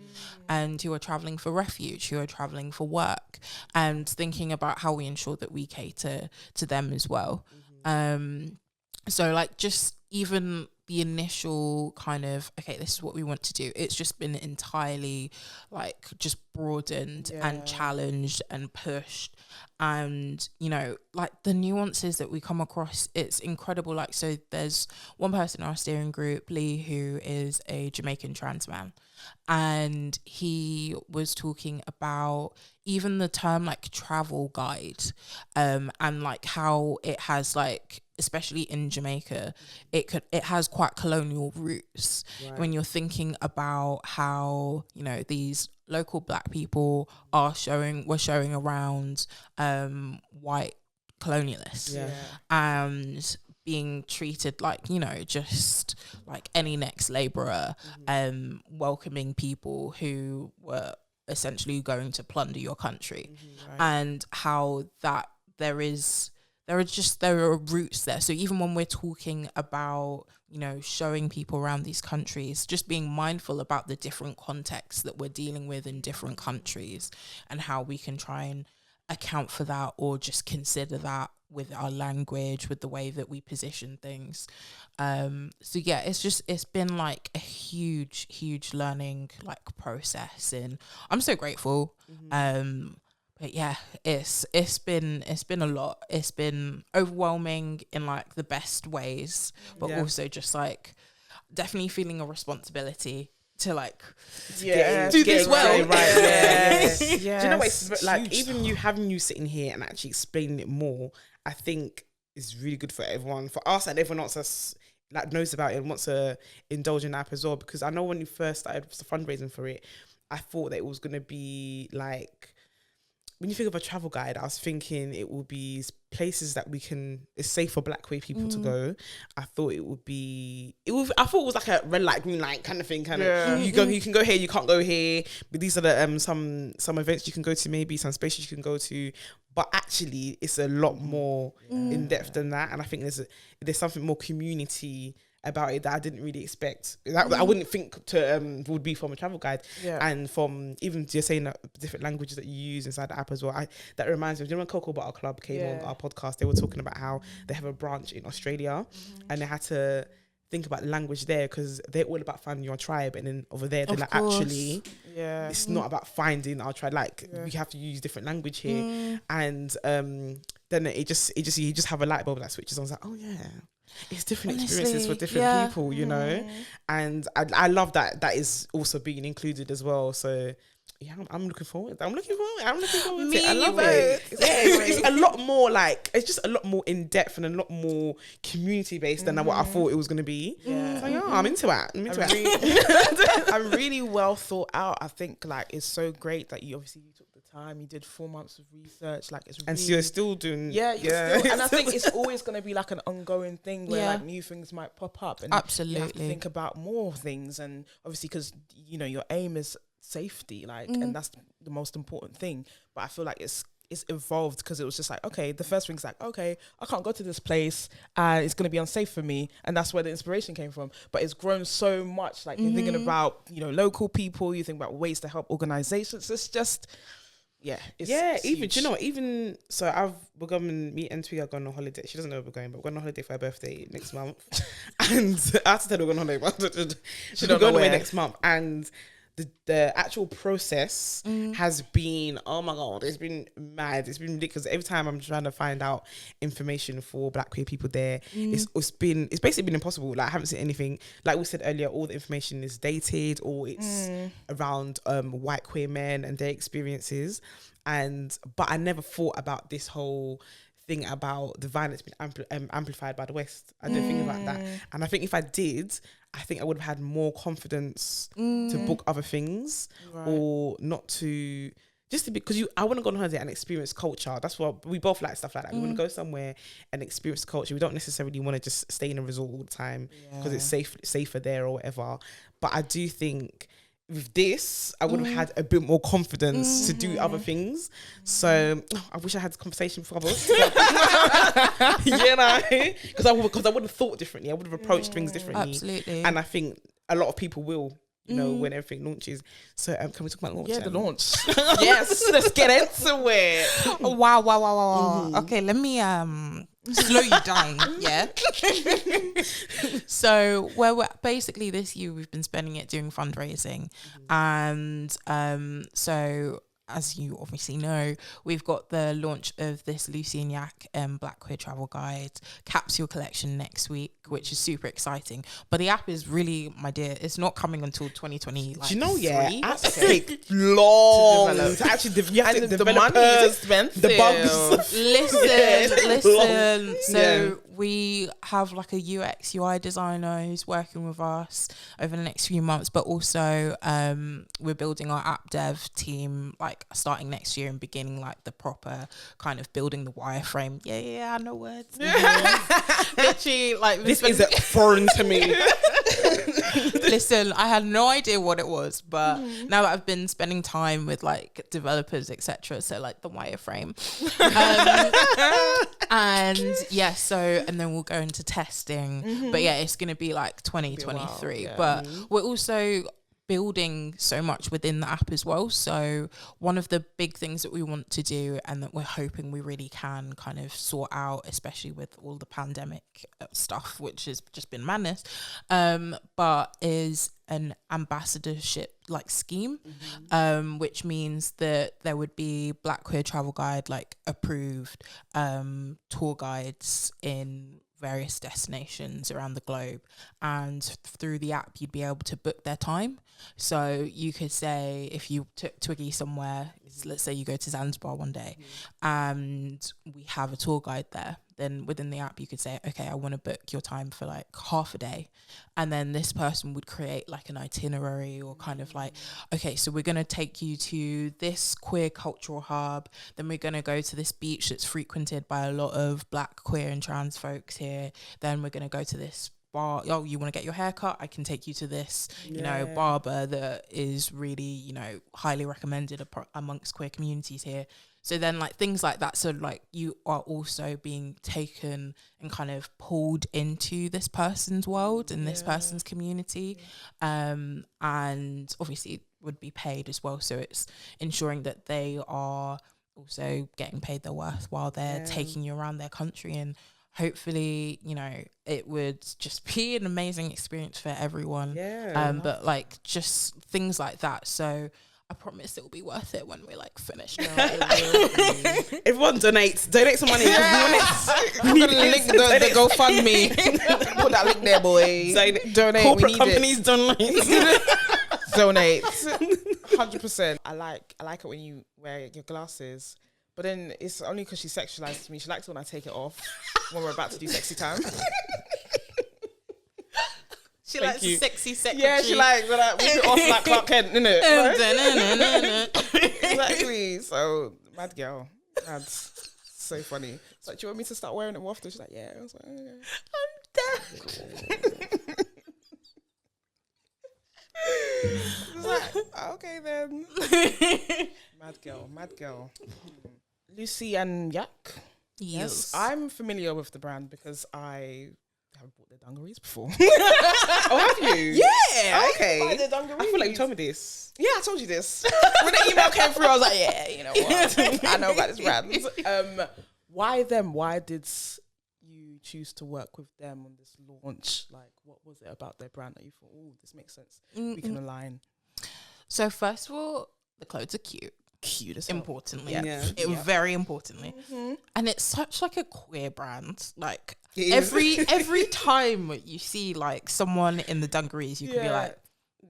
and who are traveling for refuge, who are traveling for work, and thinking about how we ensure that we cater to them as well. So like just even the initial kind of, okay, this is what we want to do, it's just been entirely like just broadened and challenged and pushed. And, you know, like the nuances that we come across, it's incredible. Like, so there's one person in our steering group, Lee, who is a Jamaican trans man, and he was talking about even the term like travel guide, and like how it has like, especially in Jamaica, it has quite colonial roots. When you're thinking about how, you know, these local Black people were showing around white colonialists, and being treated like, you know, just like any next labourer, welcoming people who were essentially going to plunder your country, and how that there are roots there. So even when we're talking about, you know, showing people around these countries, just being mindful about the different contexts that we're dealing with in different countries, and how we can try and account for that, or just consider that with our language, with the way that we position things. So yeah, it's been like a huge learning like process, and I'm so grateful. But yeah, it's been a lot. It's been overwhelming in like the best ways, but also just like definitely feeling a responsibility to like do this well. Right. Do you know what? It's It's like huge. even having you sitting here and actually explaining it more, I think is really good for everyone, for us and everyone else that's like knows about it and wants to indulge in that as well. Because I know when you first started fundraising for it, I thought that it was gonna be like, when you think of a travel guide, I was thinking it will be places that it's safe for Black queer people to go. I thought I thought it was like a red light, green light kind of thing. You can go here, you can't go here. But these are the some events you can go to, maybe some spaces you can go to. But actually, it's a lot more in depth than that. And I think there's something more community about it that I didn't really expect. That I wouldn't think would be from a travel guide, and from even just saying that different languages that you use inside the app as well. That reminds me of, you know, when Cocoa Butter Club came on our podcast, they were talking about how they have a branch in Australia, and they had to think about the language there because they're all about finding your tribe, and then over there they're like, actually, it's not about finding our tribe. Like we have to use different language here, and then you just have a light bulb that switches on. I was like, oh yeah. It's different experiences for different people, you know, and I love that is also being included as well. So yeah, I'm looking forward. I'm looking forward to it. I love it. It's a lot more like, it's just a lot more in depth and a lot more community based than what I thought it was going to be. So yeah, I'm into it. I'm really well thought out. I think like it's so great that you took the time. You did 4 months of research. Like it's and really, so you're still doing still, and I think it's always going to be like an ongoing thing where like new things might pop up, and you have to think about more things. And obviously, because you know your aim is safety, like, and that's the most important thing. But I feel like it's evolved because it was just like, okay, the first thing's like, okay, I can't go to this place and it's going to be unsafe for me, and that's where the inspiration came from. But it's grown so much, like you're thinking about, you know, local people, you think about ways to help organizations. It's just it's even huge. do you know what, even so we're going, me and Twi are going on holiday. She doesn't know we're going, but we're going on holiday for her birthday next month. And I have to tell her we're going on holiday, but she's going away next month. And the actual process has been, oh my God, it's been mad. It's been ridiculous. Every time I'm trying to find out information for Black queer people there, it's basically been impossible. Like I haven't seen anything. Like we said earlier, all the information is dated, or it's around white queer men and their experiences. But I never thought about this whole thing about the violence being amplified by the West. I didn't think about that. And I think if I did, I think I would have had more confidence to book other things, or not to, just to be, because I want to go on holiday and experience culture. That's what we both like, stuff like that. We want to go somewhere and experience culture. We don't necessarily want to just stay in a resort all the time because it's safer there or whatever. But I do think with this, I would have had a bit more confidence to do other things. So I wish I had this conversation before I was, you know, because I would have thought differently. I would have approached things differently. Absolutely. And I think a lot of people will, you know, when everything launches. So can we talk about launch? Yeah, the launch. Yes, let's get into it. Wow. Okay, let me slow you down. Yeah. So we're basically, this year we've been spending it doing fundraising, and so as you obviously know, we've got the launch of this Lucy and Yak Black Queer Travel Guide capsule collection next week, which is super exciting. But the app is really, my dear, it's not coming until 2020. Like, do you know, apps Okay. take long develop. to actually you have to The develop money is expensive. the bugs. Listen. So we have like a UX UI designer who's working with us over the next few months, but also we're building our app dev team like starting next year and beginning like the proper kind of building the wireframe. I know words. Literally, like This is foreign to me. Listen, I had no idea what it was, but now that I've been spending time with like developers, etc., so like the wireframe, and then we'll go into testing. But yeah, it's gonna be like 2023. But we're also building so much within the app as well. So one of the big things that we want to do, and that we're hoping we really can kind of sort out, especially with all the pandemic stuff, which has just been madness, but is an ambassadorship like scheme, which means that there would be Black Queer Travel Guide like approved tour guides in various destinations around the globe, and through the app you'd be able to book their time. So you could say, if you took Twiggy somewhere, let's say you go to Zanzibar one day and we have a tour guide there, then within the app you could say, okay, I want to book your time for like half a day, and then this person would create like an itinerary, or kind of like, okay, so we're going to take you to this queer cultural hub, then we're going to go to this beach that's frequented by a lot of Black, queer and trans folks here, then we're going to go to this bar. Oh, you want to get your hair cut? I can take you to this, you know, barber that is really, you know, highly recommended amongst queer communities here. So then like things like that. So like you are also being taken and kind of pulled into this person's world and this person's community. And obviously would be paid as well. So it's ensuring that they are also getting paid their worth while they're taking you around their country. And hopefully, you know, it would just be an amazing experience for everyone. But like just things like that. So I promise it will be worth it when we're like finished. Everyone donate some money. I'm gonna link the GoFundMe. Put that link there, boy. Donate. Corporate companies donate. Donate. 100%. I like it when you wear your glasses, but then it's only because she sexualizes me. She likes it when I take it off when we're about to do sexy time. She likes the sexy secretary. Yeah, she likes when I whip it off like Clark Kent, innit? Exactly. So, mad girl. That's so funny. It's like, do you want me to start wearing them often? She's like, yeah. I was like, okay. I'm dead. I was like, okay then. Mad girl. Lucy and Yak. Yes. I'm familiar with the brand because I haven't bought their dungarees before. Oh, have you? Yeah. Okay. I feel like you told me this. Yeah, I told you this. When the email came through, I was like, yeah, you know what? I know about this brand. Why them? Why did you choose to work with them on this launch? Like, what was it about their brand that you thought, oh, this makes sense? We can align. So first of all, the clothes are cute. Cute as well. Importantly. Very importantly. And it's such like a queer brand. Like every time you see like someone in the dungarees, you can be like,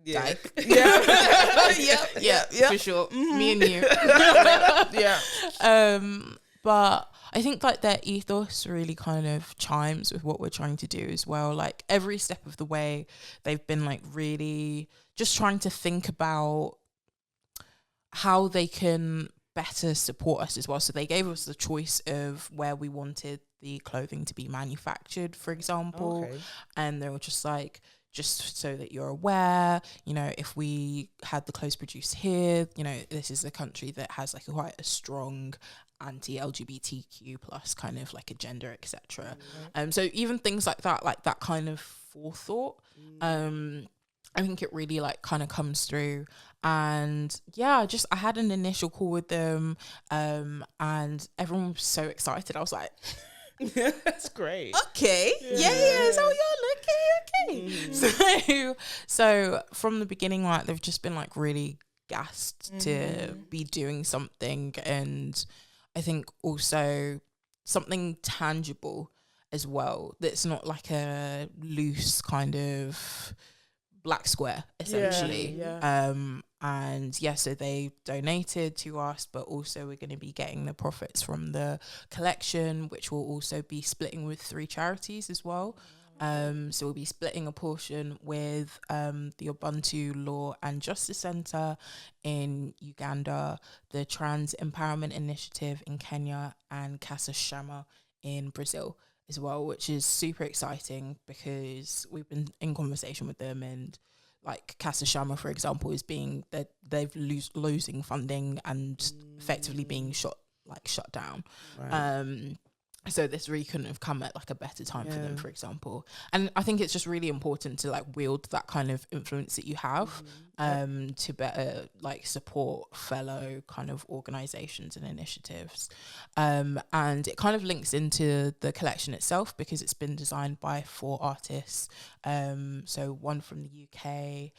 dyke. Yeah, for sure. Me and you. But I think like their ethos really kind of chimes with what we're trying to do as well. Like every step of the way, they've been like really just trying to think about how they can better support us as well. So they gave us the choice of where we wanted the clothing to be manufactured, for example. And they were just like, just so that you're aware, you know, if we had the clothes produced here, you know, this is a country that has like quite a strong anti-LGBTQ plus kind of like agenda, etc. So even things like that kind of forethought, I think it really like kind of comes through. And yeah, I had an initial call with them, and everyone was so excited. I was like, that's great. Okay. Yeah. So you're looking okay. So from the beginning, like they've just been like really gassed to be doing something, and I think also something tangible as well. That's not like a loose kind of black square, essentially. And so they donated to us, but also we're going to be getting the profits from the collection, which will also be splitting with 3 charities as well. So we'll be splitting a portion with the Ubuntu Law and Justice Centre in Uganda, the Trans Empowerment Initiative in Kenya, and Casa Chama in Brazil as well, which is super exciting because we've been in conversation with them, and like Casa Chama, for example, is being that they've losing funding and effectively being shut down. So this really couldn't have come at like a better time for them, Yeah. for example. And I think it's just really important to like wield that kind of influence that you have to better like support fellow kind of organizations and initiatives. And it kind of links into the collection itself because it's been designed by 4 artists. So one from the UK,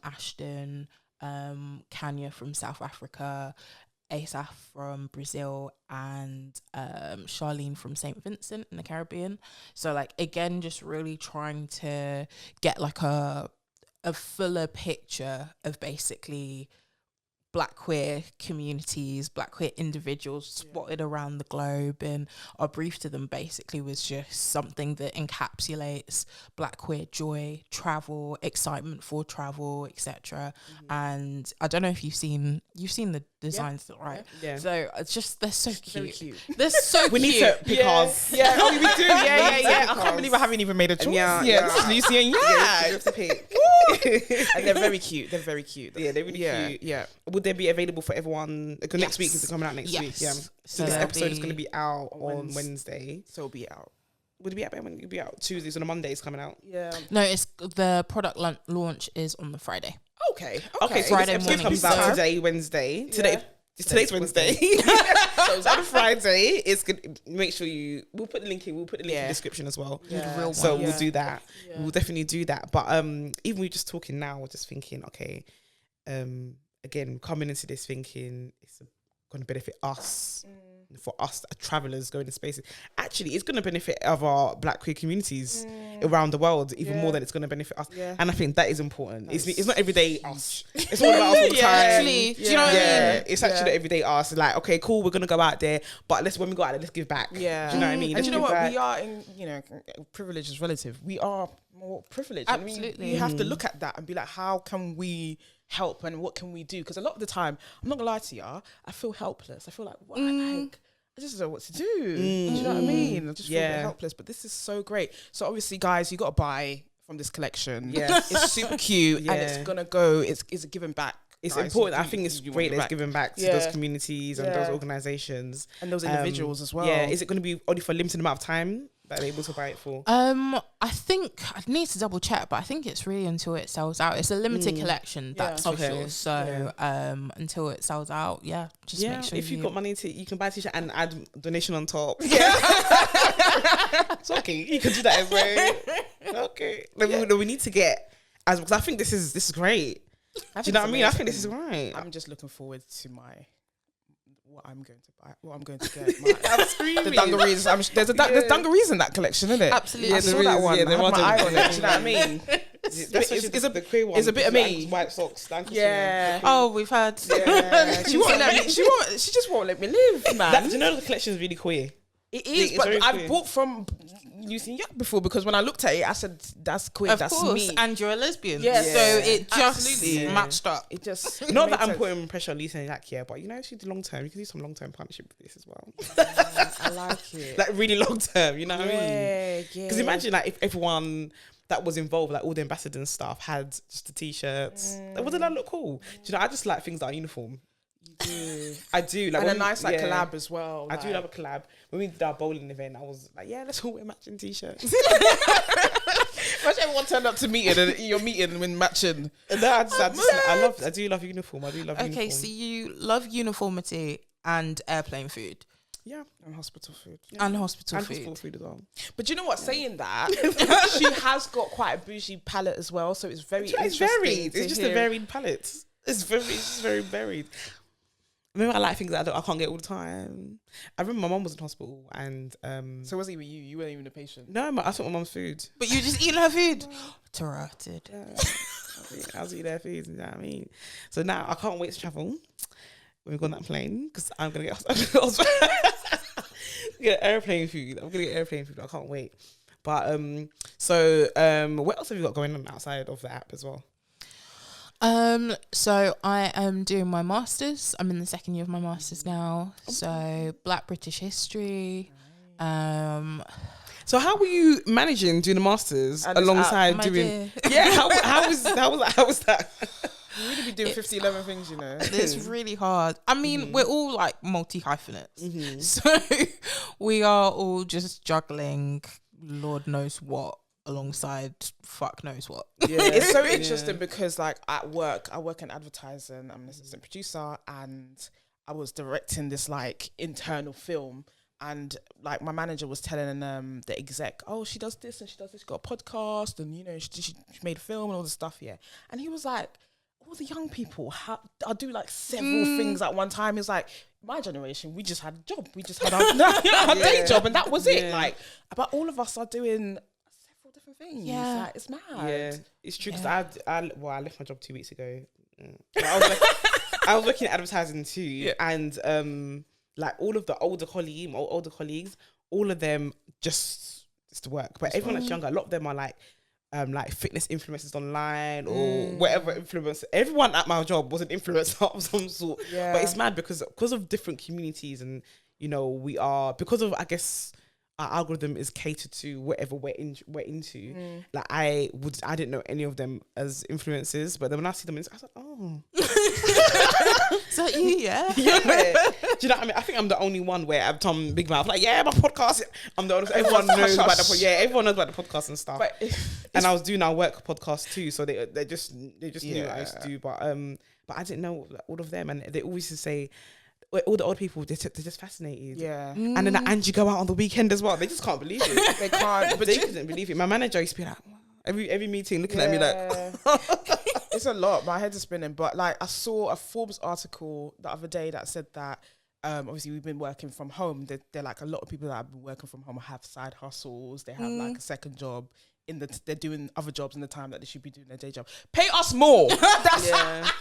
Ashton, Kanya from South Africa, Asaf from Brazil, and Charlene from St. Vincent in the Caribbean. So like again, just really trying to get like a fuller picture of basically Black queer communities, Black queer individuals spotted around the globe, and our brief to them basically was just something that encapsulates Black queer joy, travel, excitement for travel, etc. And I don't know if you've seen the designs, right? Yeah. So it's just they're so Very cute. cute. They're so We cute. need to pick ours. Yeah, oh, we do. Yeah. I can't believe I haven't even made a choice. Yeah, This is Lucy and You have to pick. and they're very cute. They're very cute. Yeah, they're really cute. Yeah. Would they be available for everyone? Because next week is it coming out next Yes. week? Yeah. So So this they'll episode is be going to be out on Wednesday. Wednesday. So it'll be out. Would it be out when it'll be out? Tuesday, so the Monday is coming out. Yeah. No, it's the product launch is on the Friday. Okay. Okay, so Friday this episode morning. comes out Time. today, Wednesday. Yeah. Today's Wednesday. So it's on Friday. It's good. Make sure we'll put the link in. We'll put the link in the description as well. Yeah. real So one. we'll do that. Yeah. We'll definitely do that. But even we're just talking now, we're just thinking, okay, again, coming into this thinking it's going to benefit us. For us travelers going to spaces, actually it's going to benefit our Black queer communities around the world even more than it's going to benefit us. And I think that is important. It's not everyday us. It's all about us all the time. Actually, do you know what I mean? It's actually not everyday us. Like, okay, cool, we're gonna go out there, but when we go out there, let's give back. Yeah. Do you know what I mean? And Let's you know give what? back. We are in, privilege is relative. We are more privileged. I mean, Absolutely. you have to look at that and be like, how can we help and what can we do? Because a lot of the time, I'm not gonna lie to you, I feel helpless. I feel like, what? Like, I just don't know what to do. Do you know what I mean? I just feel a bit helpless. But this is so great. So obviously, guys, you got to buy from this collection. Yes. It's super cute and it's gonna go. It's giving back. It's guys. important. I You- think it's you want great it that it's back. giving back to Yeah. those communities and those organisations. And those individuals as well. Yeah, is it going to be only for a limited amount of time that they're able to buy it for? I think I'd need to double check, but I think it's really until it sells out. It's a limited collection, that's for Okay. sure. So until it sells out, just make sure if you've you got money you can buy a t-shirt and add donation on top. It's okay. You can do that as well. Okay. We need to get because I think this is great. Do you know what I mean? I think this is right. I'm just looking forward to what I'm going to buy, what I'm going to get. I'm screaming. The dungarees. There's dungarees in that collection, isn't it? Absolutely. I saw that one. Yeah, I had my eye on it. Do you know what I mean? mean? The queer one. it's a bit of me. White socks. Yeah. Oh, we've had. Yeah. She won't let me. She just won't let me live, man. Do you know the collection is really queer? It is, It's but very I queer. bought from Lucy and Yak before because when I looked at it, I said, "That's queer. Of That's course, me." and you're a lesbian. Yeah. So it just Absolutely. matched up. It just Not made that I'm sense. putting pressure on Lisa and Jack here, but if you do long term, you can do some long term partnership with this as well. I like it. Like really long term, you know what I mean? Yeah. Because imagine if everyone that was involved, like all the ambassadors and stuff, had just the t-shirts. Wouldn't that look cool? Do you know? I just like things that are uniform. I do. Like And a when nice we- yeah. collab as well. I do love a collab. When we did our bowling event, I was like, yeah, let's all wear matching t-shirts. Imagine everyone turned up to meeting and you're meeting when matching. No, I do love uniform. I do love uniform. Okay, so you love uniformity and airplane food yeah, And hospital food. and hospital and food. hospital food as well. But you know what? Saying that, she has got quite a bougie palette as well. So it's very It's interesting varied. to It's just hear. a varied palette. It's just very varied. Maybe I like things that I can't get all the time. I remember my mum was in hospital and So was it with you? You weren't even a patient. no, I took my mum's food. But you just eating her food. Interrupted. I was eating their food, you know what I mean? So now I can't wait to travel when we go on that plane because I'm gonna get airplane food. I'm gonna get airplane food. I can't wait. But what else have you got going on outside of the app as well? So I am doing my masters. I'm in the second year of my masters now. So Black British history. So how were you managing doing the masters And it's alongside my doing? dear. Yeah, how was that? You really be doing 50, 11 things, you know. It's really hard. I mean, we're all like multi-hyphenates. So we are all just juggling Lord knows what alongside fuck knows what. Yeah. It's so interesting because like at work, I work in advertising. I'm an assistant producer and I was directing this like internal film. And like my manager was telling the exec, oh, she does this and she does this. She got a podcast and, you know, she made a film and all this stuff, yeah. And he was like, all the young people, I do like several things at one time. It's like, my generation, we just had a job. We just had our day job and that was it. Like, but all of us are doing several different things. Yeah. Like, it's mad. Yeah, it's true because I left my job 2 weeks ago. I was working at advertising too, and like all of the older colleagues, all of them just to work. But everyone that's younger, a lot of them are like fitness influencers online or whatever influencer. Everyone at my job was an influencer of some sort. Yeah. But it's mad because of different communities and, you know, we are, because of, I guess, our algorithm is catered to whatever we're into. Like I didn't know any of them as influencers, but then when I see them, I was like, oh. Is that you? Yeah. Do you know what I mean? I think I'm the only one where I'm Tom Big Mouth. Like, yeah, my podcast. I'm the only. Everyone knows about everyone knows about the podcast and stuff. And I was doing our work podcast too, so they just knew what I used to do. But I didn't know all of them, and they always used to say, all the old people, they're just fascinated. Yeah. And then Angie go out on the weekend as well. They just can't believe it. They can't. But they couldn't believe it. My manager used to be like, every meeting looking at me like. It's a lot. My head is spinning. But like, I saw a Forbes article the other day that said that obviously we've been working from home. They're like a lot of people that have been working from home have side hustles. They have like a second job. They're doing other jobs in the time that they should be doing their day job. Pay us more.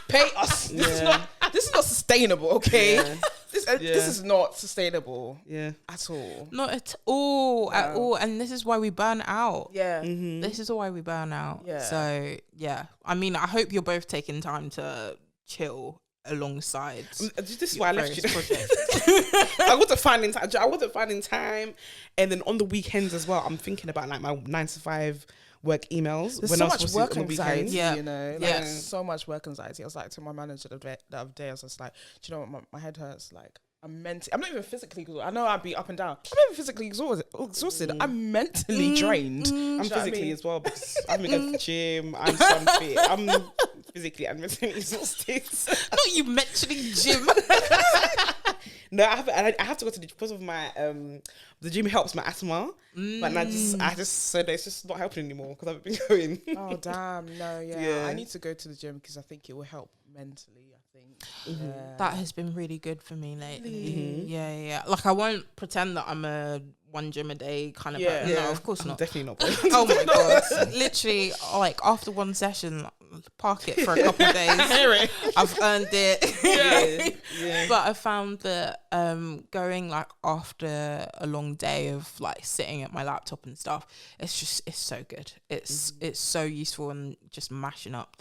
Pay us. This is not sustainable. Okay, this is not sustainable. Yeah, at all. Not at all. Yeah. At all. And this is why we burn out. Yeah, this is why we burn out. Yeah. So yeah, I mean, I hope you're both taking time to chill alongside. This is why I left you. I wasn't finding time, and then on the weekends as well. I'm thinking about like my 9 to 5 work emails. There's so much work anxiety, you know. Like, so much work anxiety. I was like to my manager the other day. I was just like, do you know what? My head hurts. Like I'm not even physically exhausted. I know I'd be up and down. I'm not even physically exhausted. I'm mentally drained. I'm physically as well because I've been going to the gym. I'm sunfit. I'm physically and mentally exhausted. Not you mentally gym. No, I have to go to the because of my the gym helps my asthma, but I just said it's just not helping anymore because I haven't been going. Oh damn, no, yeah. I need to go to the gym because I think it will help mentally. I think that has been really good for me lately. Yeah. Like I won't pretend that I'm a one gym a day kind of person. No, of course not. Definitely not. Oh my god, literally, like after one session, park it for a couple of days. I've earned it. But I found that going like after a long day of like sitting at my laptop and stuff, it's so good. It's so useful and just mashing up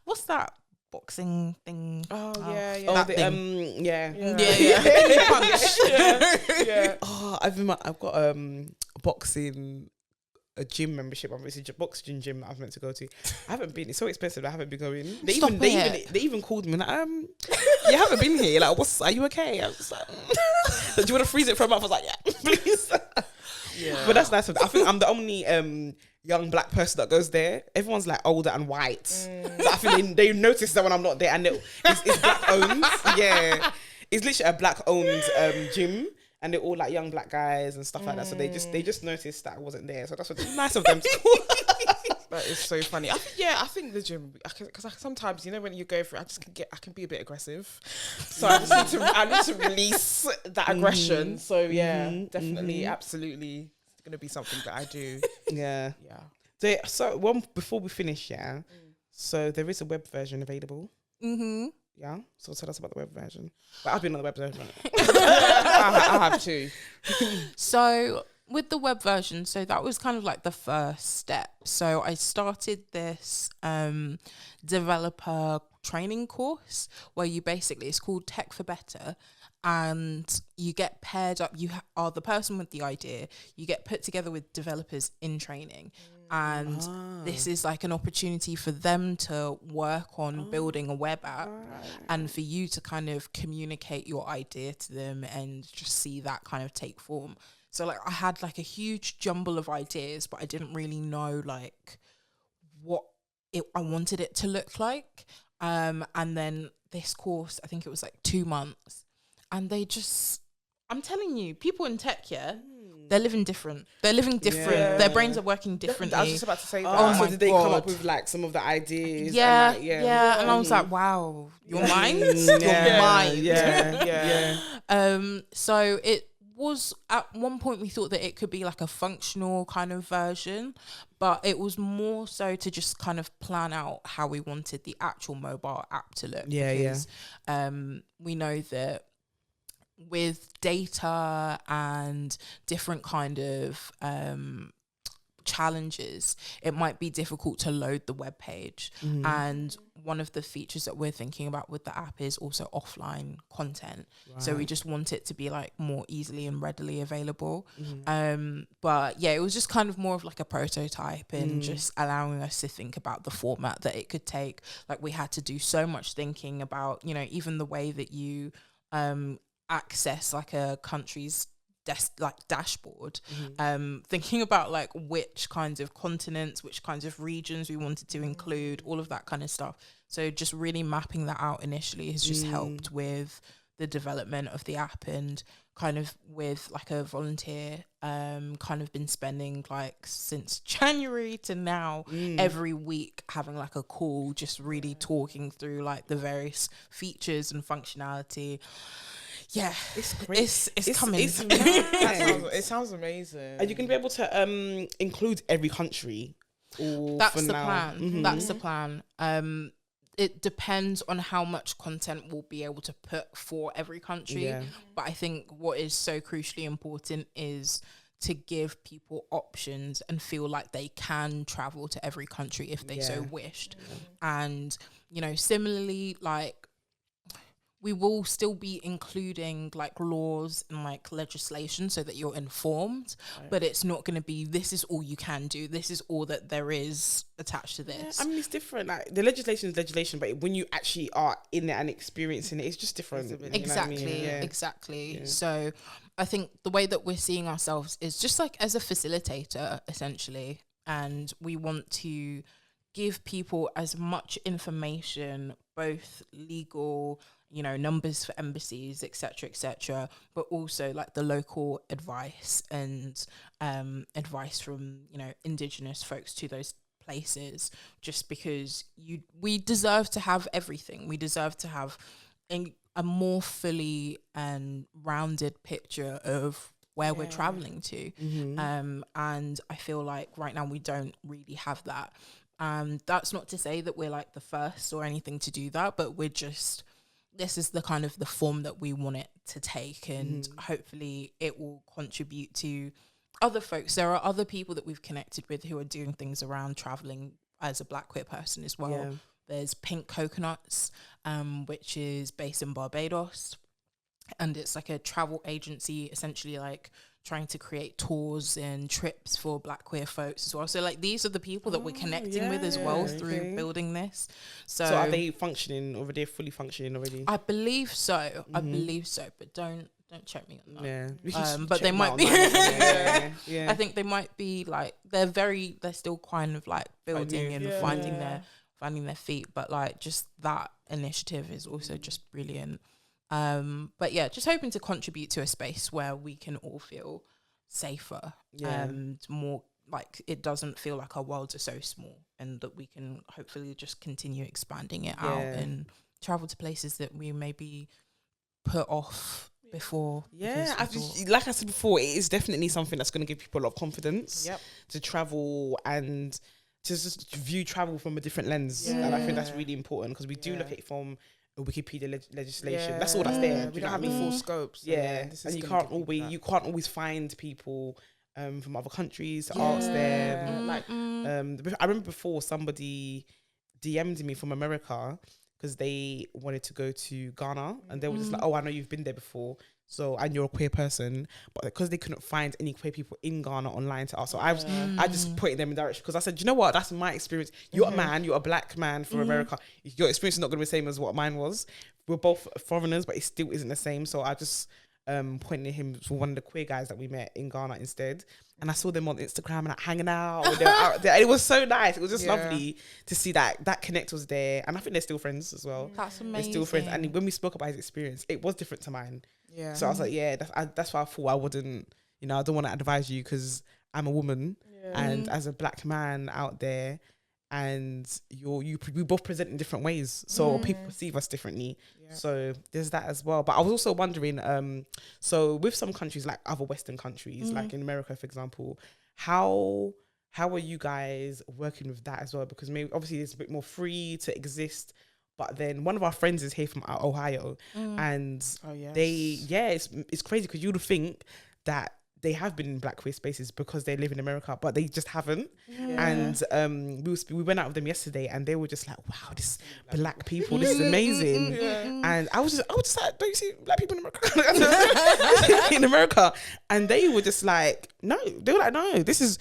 what's that boxing thing? Oh yeah. Oh, Yeah. Oh, I've got a boxing. A gym membership. Obviously, boxing gym I was meant to go to. I haven't been. It's so expensive. I haven't been going. They even called me like, you haven't been here. Like, are you okay? I was like, do you want to freeze it for a month? I was like, yeah, please. Yeah. But that's nice. I think I'm the only young black person that goes there. Everyone's like older and white. So I think they notice that when I'm not there, and it's black owned. Yeah, it's literally a black owned gym. And they're all like young black guys and stuff like that. So they just noticed that I wasn't there. So that's what's nice of them to call. That is so funny. I think the gym, because sometimes, you know, when you go through, I can be a bit aggressive. So I need to release that aggression. So yeah, definitely, absolutely, it's gonna be something that I do. Yeah. So before we finish, so there is a web version available. Yeah, so tell us about the web version. But I've been on the web version. I have too. So with the web version, so that was kind of like the first step. So I started this developer training course where it's called Tech for Better. and you get paired up. You are the person with the idea. You get put together with developers in training, and this is like an opportunity for them to work on building a web app, and for you to kind of communicate your idea to them and just see that kind of take form. So like I had like a huge jumble of ideas, but I didn't really know like what I wanted it to look like. And then this course, I think it was like 2 months, and I'm telling you, people in tech, they're living different. They're living different. Yeah. Their brains are working differently. I was just about to say that. Oh, my so did they come up God. with like some of the ideas? Yeah, and, like, yeah. And I was like, wow, your mind? Your Yeah, mind. yeah. So it was, at one point we thought that it could be like a functional kind of version, but it was more so to just kind of plan out how we wanted the actual mobile app to look. Yeah, because, we know that with data and different kind of challenges, it might be difficult to load the web page. And one of the features that we're thinking about with the app is also offline content. So we just want it to be like more easily and readily available. But yeah, it was just kind of more of like a prototype and just allowing us to think about the format that it could take. Like we had to do so much thinking about, you know, even the way that you access like a country's dashboard, thinking about like which kinds of continents, which kinds of regions we wanted to include, all of that kind of stuff. So just really mapping that out initially has just helped with the development of the app, and kind of with like a volunteer kind of been spending like since January to now every week having like a call, just really talking through like the various features and functionality. Yeah, It's great. It's coming. It sounds amazing. Are you going to be able to include every country? Or That's for the now? plan. That's the plan. It depends on how much content we'll be able to put for every country. Yeah. But I think what is so crucially important is to give people options and feel like they can travel to every country if they so wished. And, you know, similarly, like, we will still be including like laws and like legislation so that you're informed, but it's not going to be, this is all you can do, this is all that there is attached to this. I mean, it's different. Like the legislation is legislation, but when you actually are in it and experiencing it, it's just different. You know what I Exactly, mean? exactly. Yeah. So I think the way that we're seeing ourselves is just like as a facilitator, essentially, and we want to give people as much information, both legal, you know, numbers for embassies, etc., but also like the local advice and advice from, you know, indigenous folks to those places, just because we deserve to have everything. We deserve to have a more fully and rounded picture of where we're traveling to. And I feel like right now we don't really have that. That's not to say that we're like the first or anything to do that, but we're just, this is the kind of the form that we want it to take, and hopefully it will contribute to other folks. There are other people that we've connected with who are doing things around traveling as a Black queer person as well. Yeah. There's Pink Coconuts, which is based in Barbados, and it's like a travel agency, essentially like trying to create tours and trips for Black queer folks as well. So like these are the people that we're connecting with as well through building this. So are they functioning, or are they fully functioning already? I believe so. I believe so, but don't check me on that. Yeah. But they might be. Yeah. I think they might be like, they're still kind of like building and finding their feet. But like just that initiative is also just brilliant. But yeah, just hoping to contribute to a space where we can all feel safer and more like it doesn't feel like our worlds are so small, and that we can hopefully just continue expanding it out and travel to places that we maybe put off before. Yeah, like I said before, it is definitely something that's going to give people a lot of confidence to travel and to just view travel from a different lens. And I think that's really important, because we do look at it from a Wikipedia legislation. That's all that's there. We don't have the full scope. So and you can't always find people from other countries to ask them. I remember before somebody DM'd me from America, because they wanted to go to Ghana, and they were just like, oh, I know you've been there before. So, and you're a queer person, but because they couldn't find any queer people in Ghana online to ask, so I just pointed them in direction, because I said, you know what, that's my experience. You're a man, you're a black man from America. Your experience is not going to be the same as what mine was. We're both foreigners, but it still isn't the same. So I just pointed him to one of the queer guys that we met in Ghana instead. And I saw them on Instagram and like hanging out. They were out there. And it was so nice. It was just lovely to see that connect was there. And I think they're still friends as well. That's amazing. They're still friends. And when we spoke about his experience, it was different to mine. Yeah. So I was like, yeah, that's why I thought I wouldn't, I don't want to advise you because I'm a woman and as a black man out there, and we both present in different ways. So people perceive us differently. Yeah. So there's that as well. But I was also wondering, so with some countries, like other Western countries, like in America, for example, how are you guys working with that as well? Because maybe obviously it's a bit more free to exist. But then one of our friends is here from Ohio, and it's crazy because you would think that they have been in black queer spaces because they live in America, but they just haven't. Yeah. And we went out with them yesterday, and they were just like, "Wow, this black people, this is amazing." And I was just like, "Don't you see black people in America?" In America, and they were just like, "No," they were like, "No, this is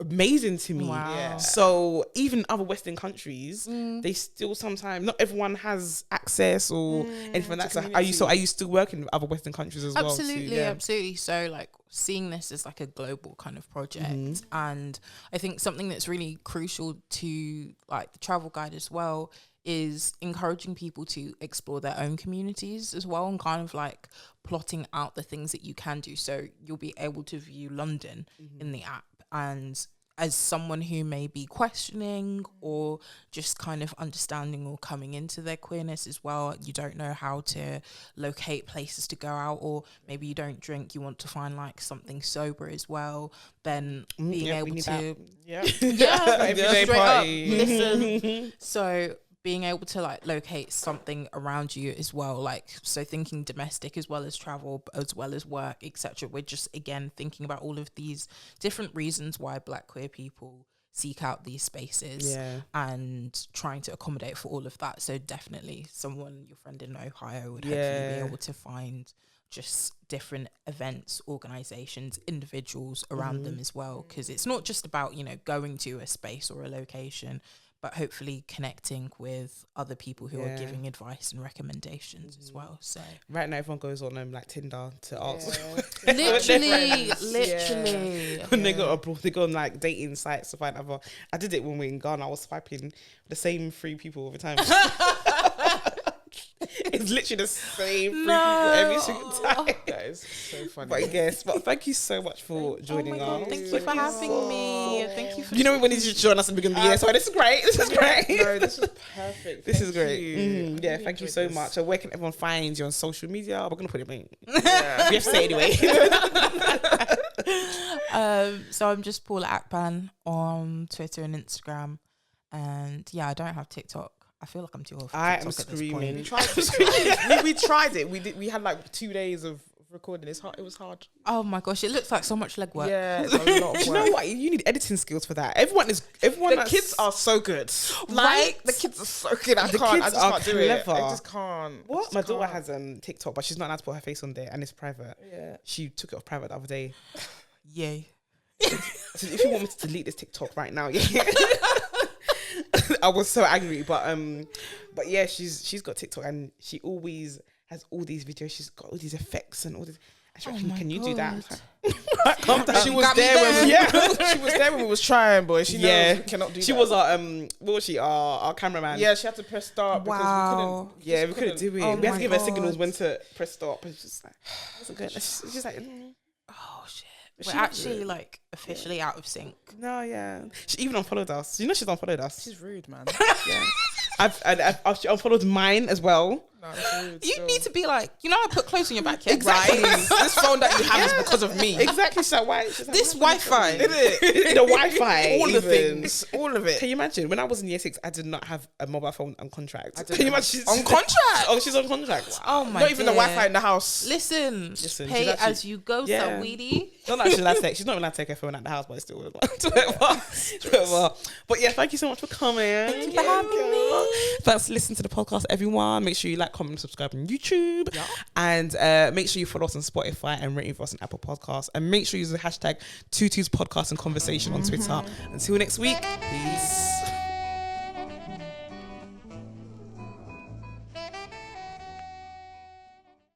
amazing to me." Wow. Yeah. So even other Western countries, they still sometimes, not everyone has access or anything like that. So are you still working with other Western countries as well? Absolutely. So like seeing this as like a global kind of project, and I think something that's really crucial to like the travel guide as well is encouraging people to explore their own communities as well, and kind of like plotting out the things that you can do. So you'll be able to view London in the app, and as someone who may be questioning or just kind of understanding or coming into their queerness as well, you don't know how to locate places to go out, or maybe you don't drink, you want to find like something sober as well, then being able to everyday party. Listen. So being able to like locate something around you as well, like so thinking domestic as well as travel as well as work, etc. We're just again thinking about all of these different reasons why black queer people seek out these spaces and trying to accommodate for all of that. So definitely your friend in Ohio would hopefully be able to find just different events, organizations, individuals around them as well, because it's not just about going to a space or a location, but hopefully connecting with other people who are giving advice and recommendations as well. So right now everyone goes on like Tinder to ask. literally. When they go on like dating sites to find other. I did it when we were in Ghana. I was swiping the same 3 people all the time. It's literally the same 3 people every single time. That is so funny. But thank you so much for joining us. Thank you for having me. Thank you for when you just join us at the beginning of the year. So this is great. No, this is perfect. This is great. Thank you so much. So where can everyone find you on social media? We're gonna put it in. We have to say it anyway. So I'm just Paula Akpan on Twitter and Instagram, and I don't have TikTok. I feel like I'm too old for TikTok am at screaming. this We tried it. We had like 2 days of recording. It was hard. Oh my gosh, it looks like so much legwork. Yeah, it's a lot of work. You know what? You need editing skills for that. The kids are so good. Like the kids are so good. I just can't do it. I just can't. What? My daughter has TikTok, but she's not allowed to put her face on there, and it's private. Yeah. She took it off private the other day. Yay. So if you want me to delete this TikTok right now, I was so angry, but yeah, she's got TikTok, and she always has all these videos. She's got all these effects and all this. Can you do that? Calm down. She was there when we was trying, boy. She knows we cannot do that. She was our cameraman. Yeah, she had to press start because we couldn't do it. We had to give her signals when to press stop. And she's like, wasn't good. She's like, oh shit. We're actually like officially out of sync. No, she even unfollowed us. She's unfollowed us. She's rude, man. I've she unfollowed mine as well. No, it's rude You still. need to be like, I put clothes on your back, yeah? Exactly. Right? This phone that you have is because of me. Exactly. So why? She's like, This why Wi-Fi. the Wi-Fi, All the even. things. All of it. Can you imagine? When I was in year 6, I did not have a mobile phone on contract. didn't Can you have- imagine? On contract? Oh, she's on contract. Oh my Not even the dear. Wi-Fi in the house. Listen, Listen, pay she's actually- as you go, Yeah. Saweetie. Not like she's allowed to take. She's not allowed to take her phone out the house, but it's still whatever. But yeah, thank you so much for coming. Thank you for having me. Thanks for listening to the podcast, everyone. Make sure you like, comment, and subscribe on YouTube, and make sure you follow us on Spotify and rate for us on Apple Podcasts. And make sure you use the hashtag #TuTu's Podcast and Conversation on Twitter. Until next week, peace.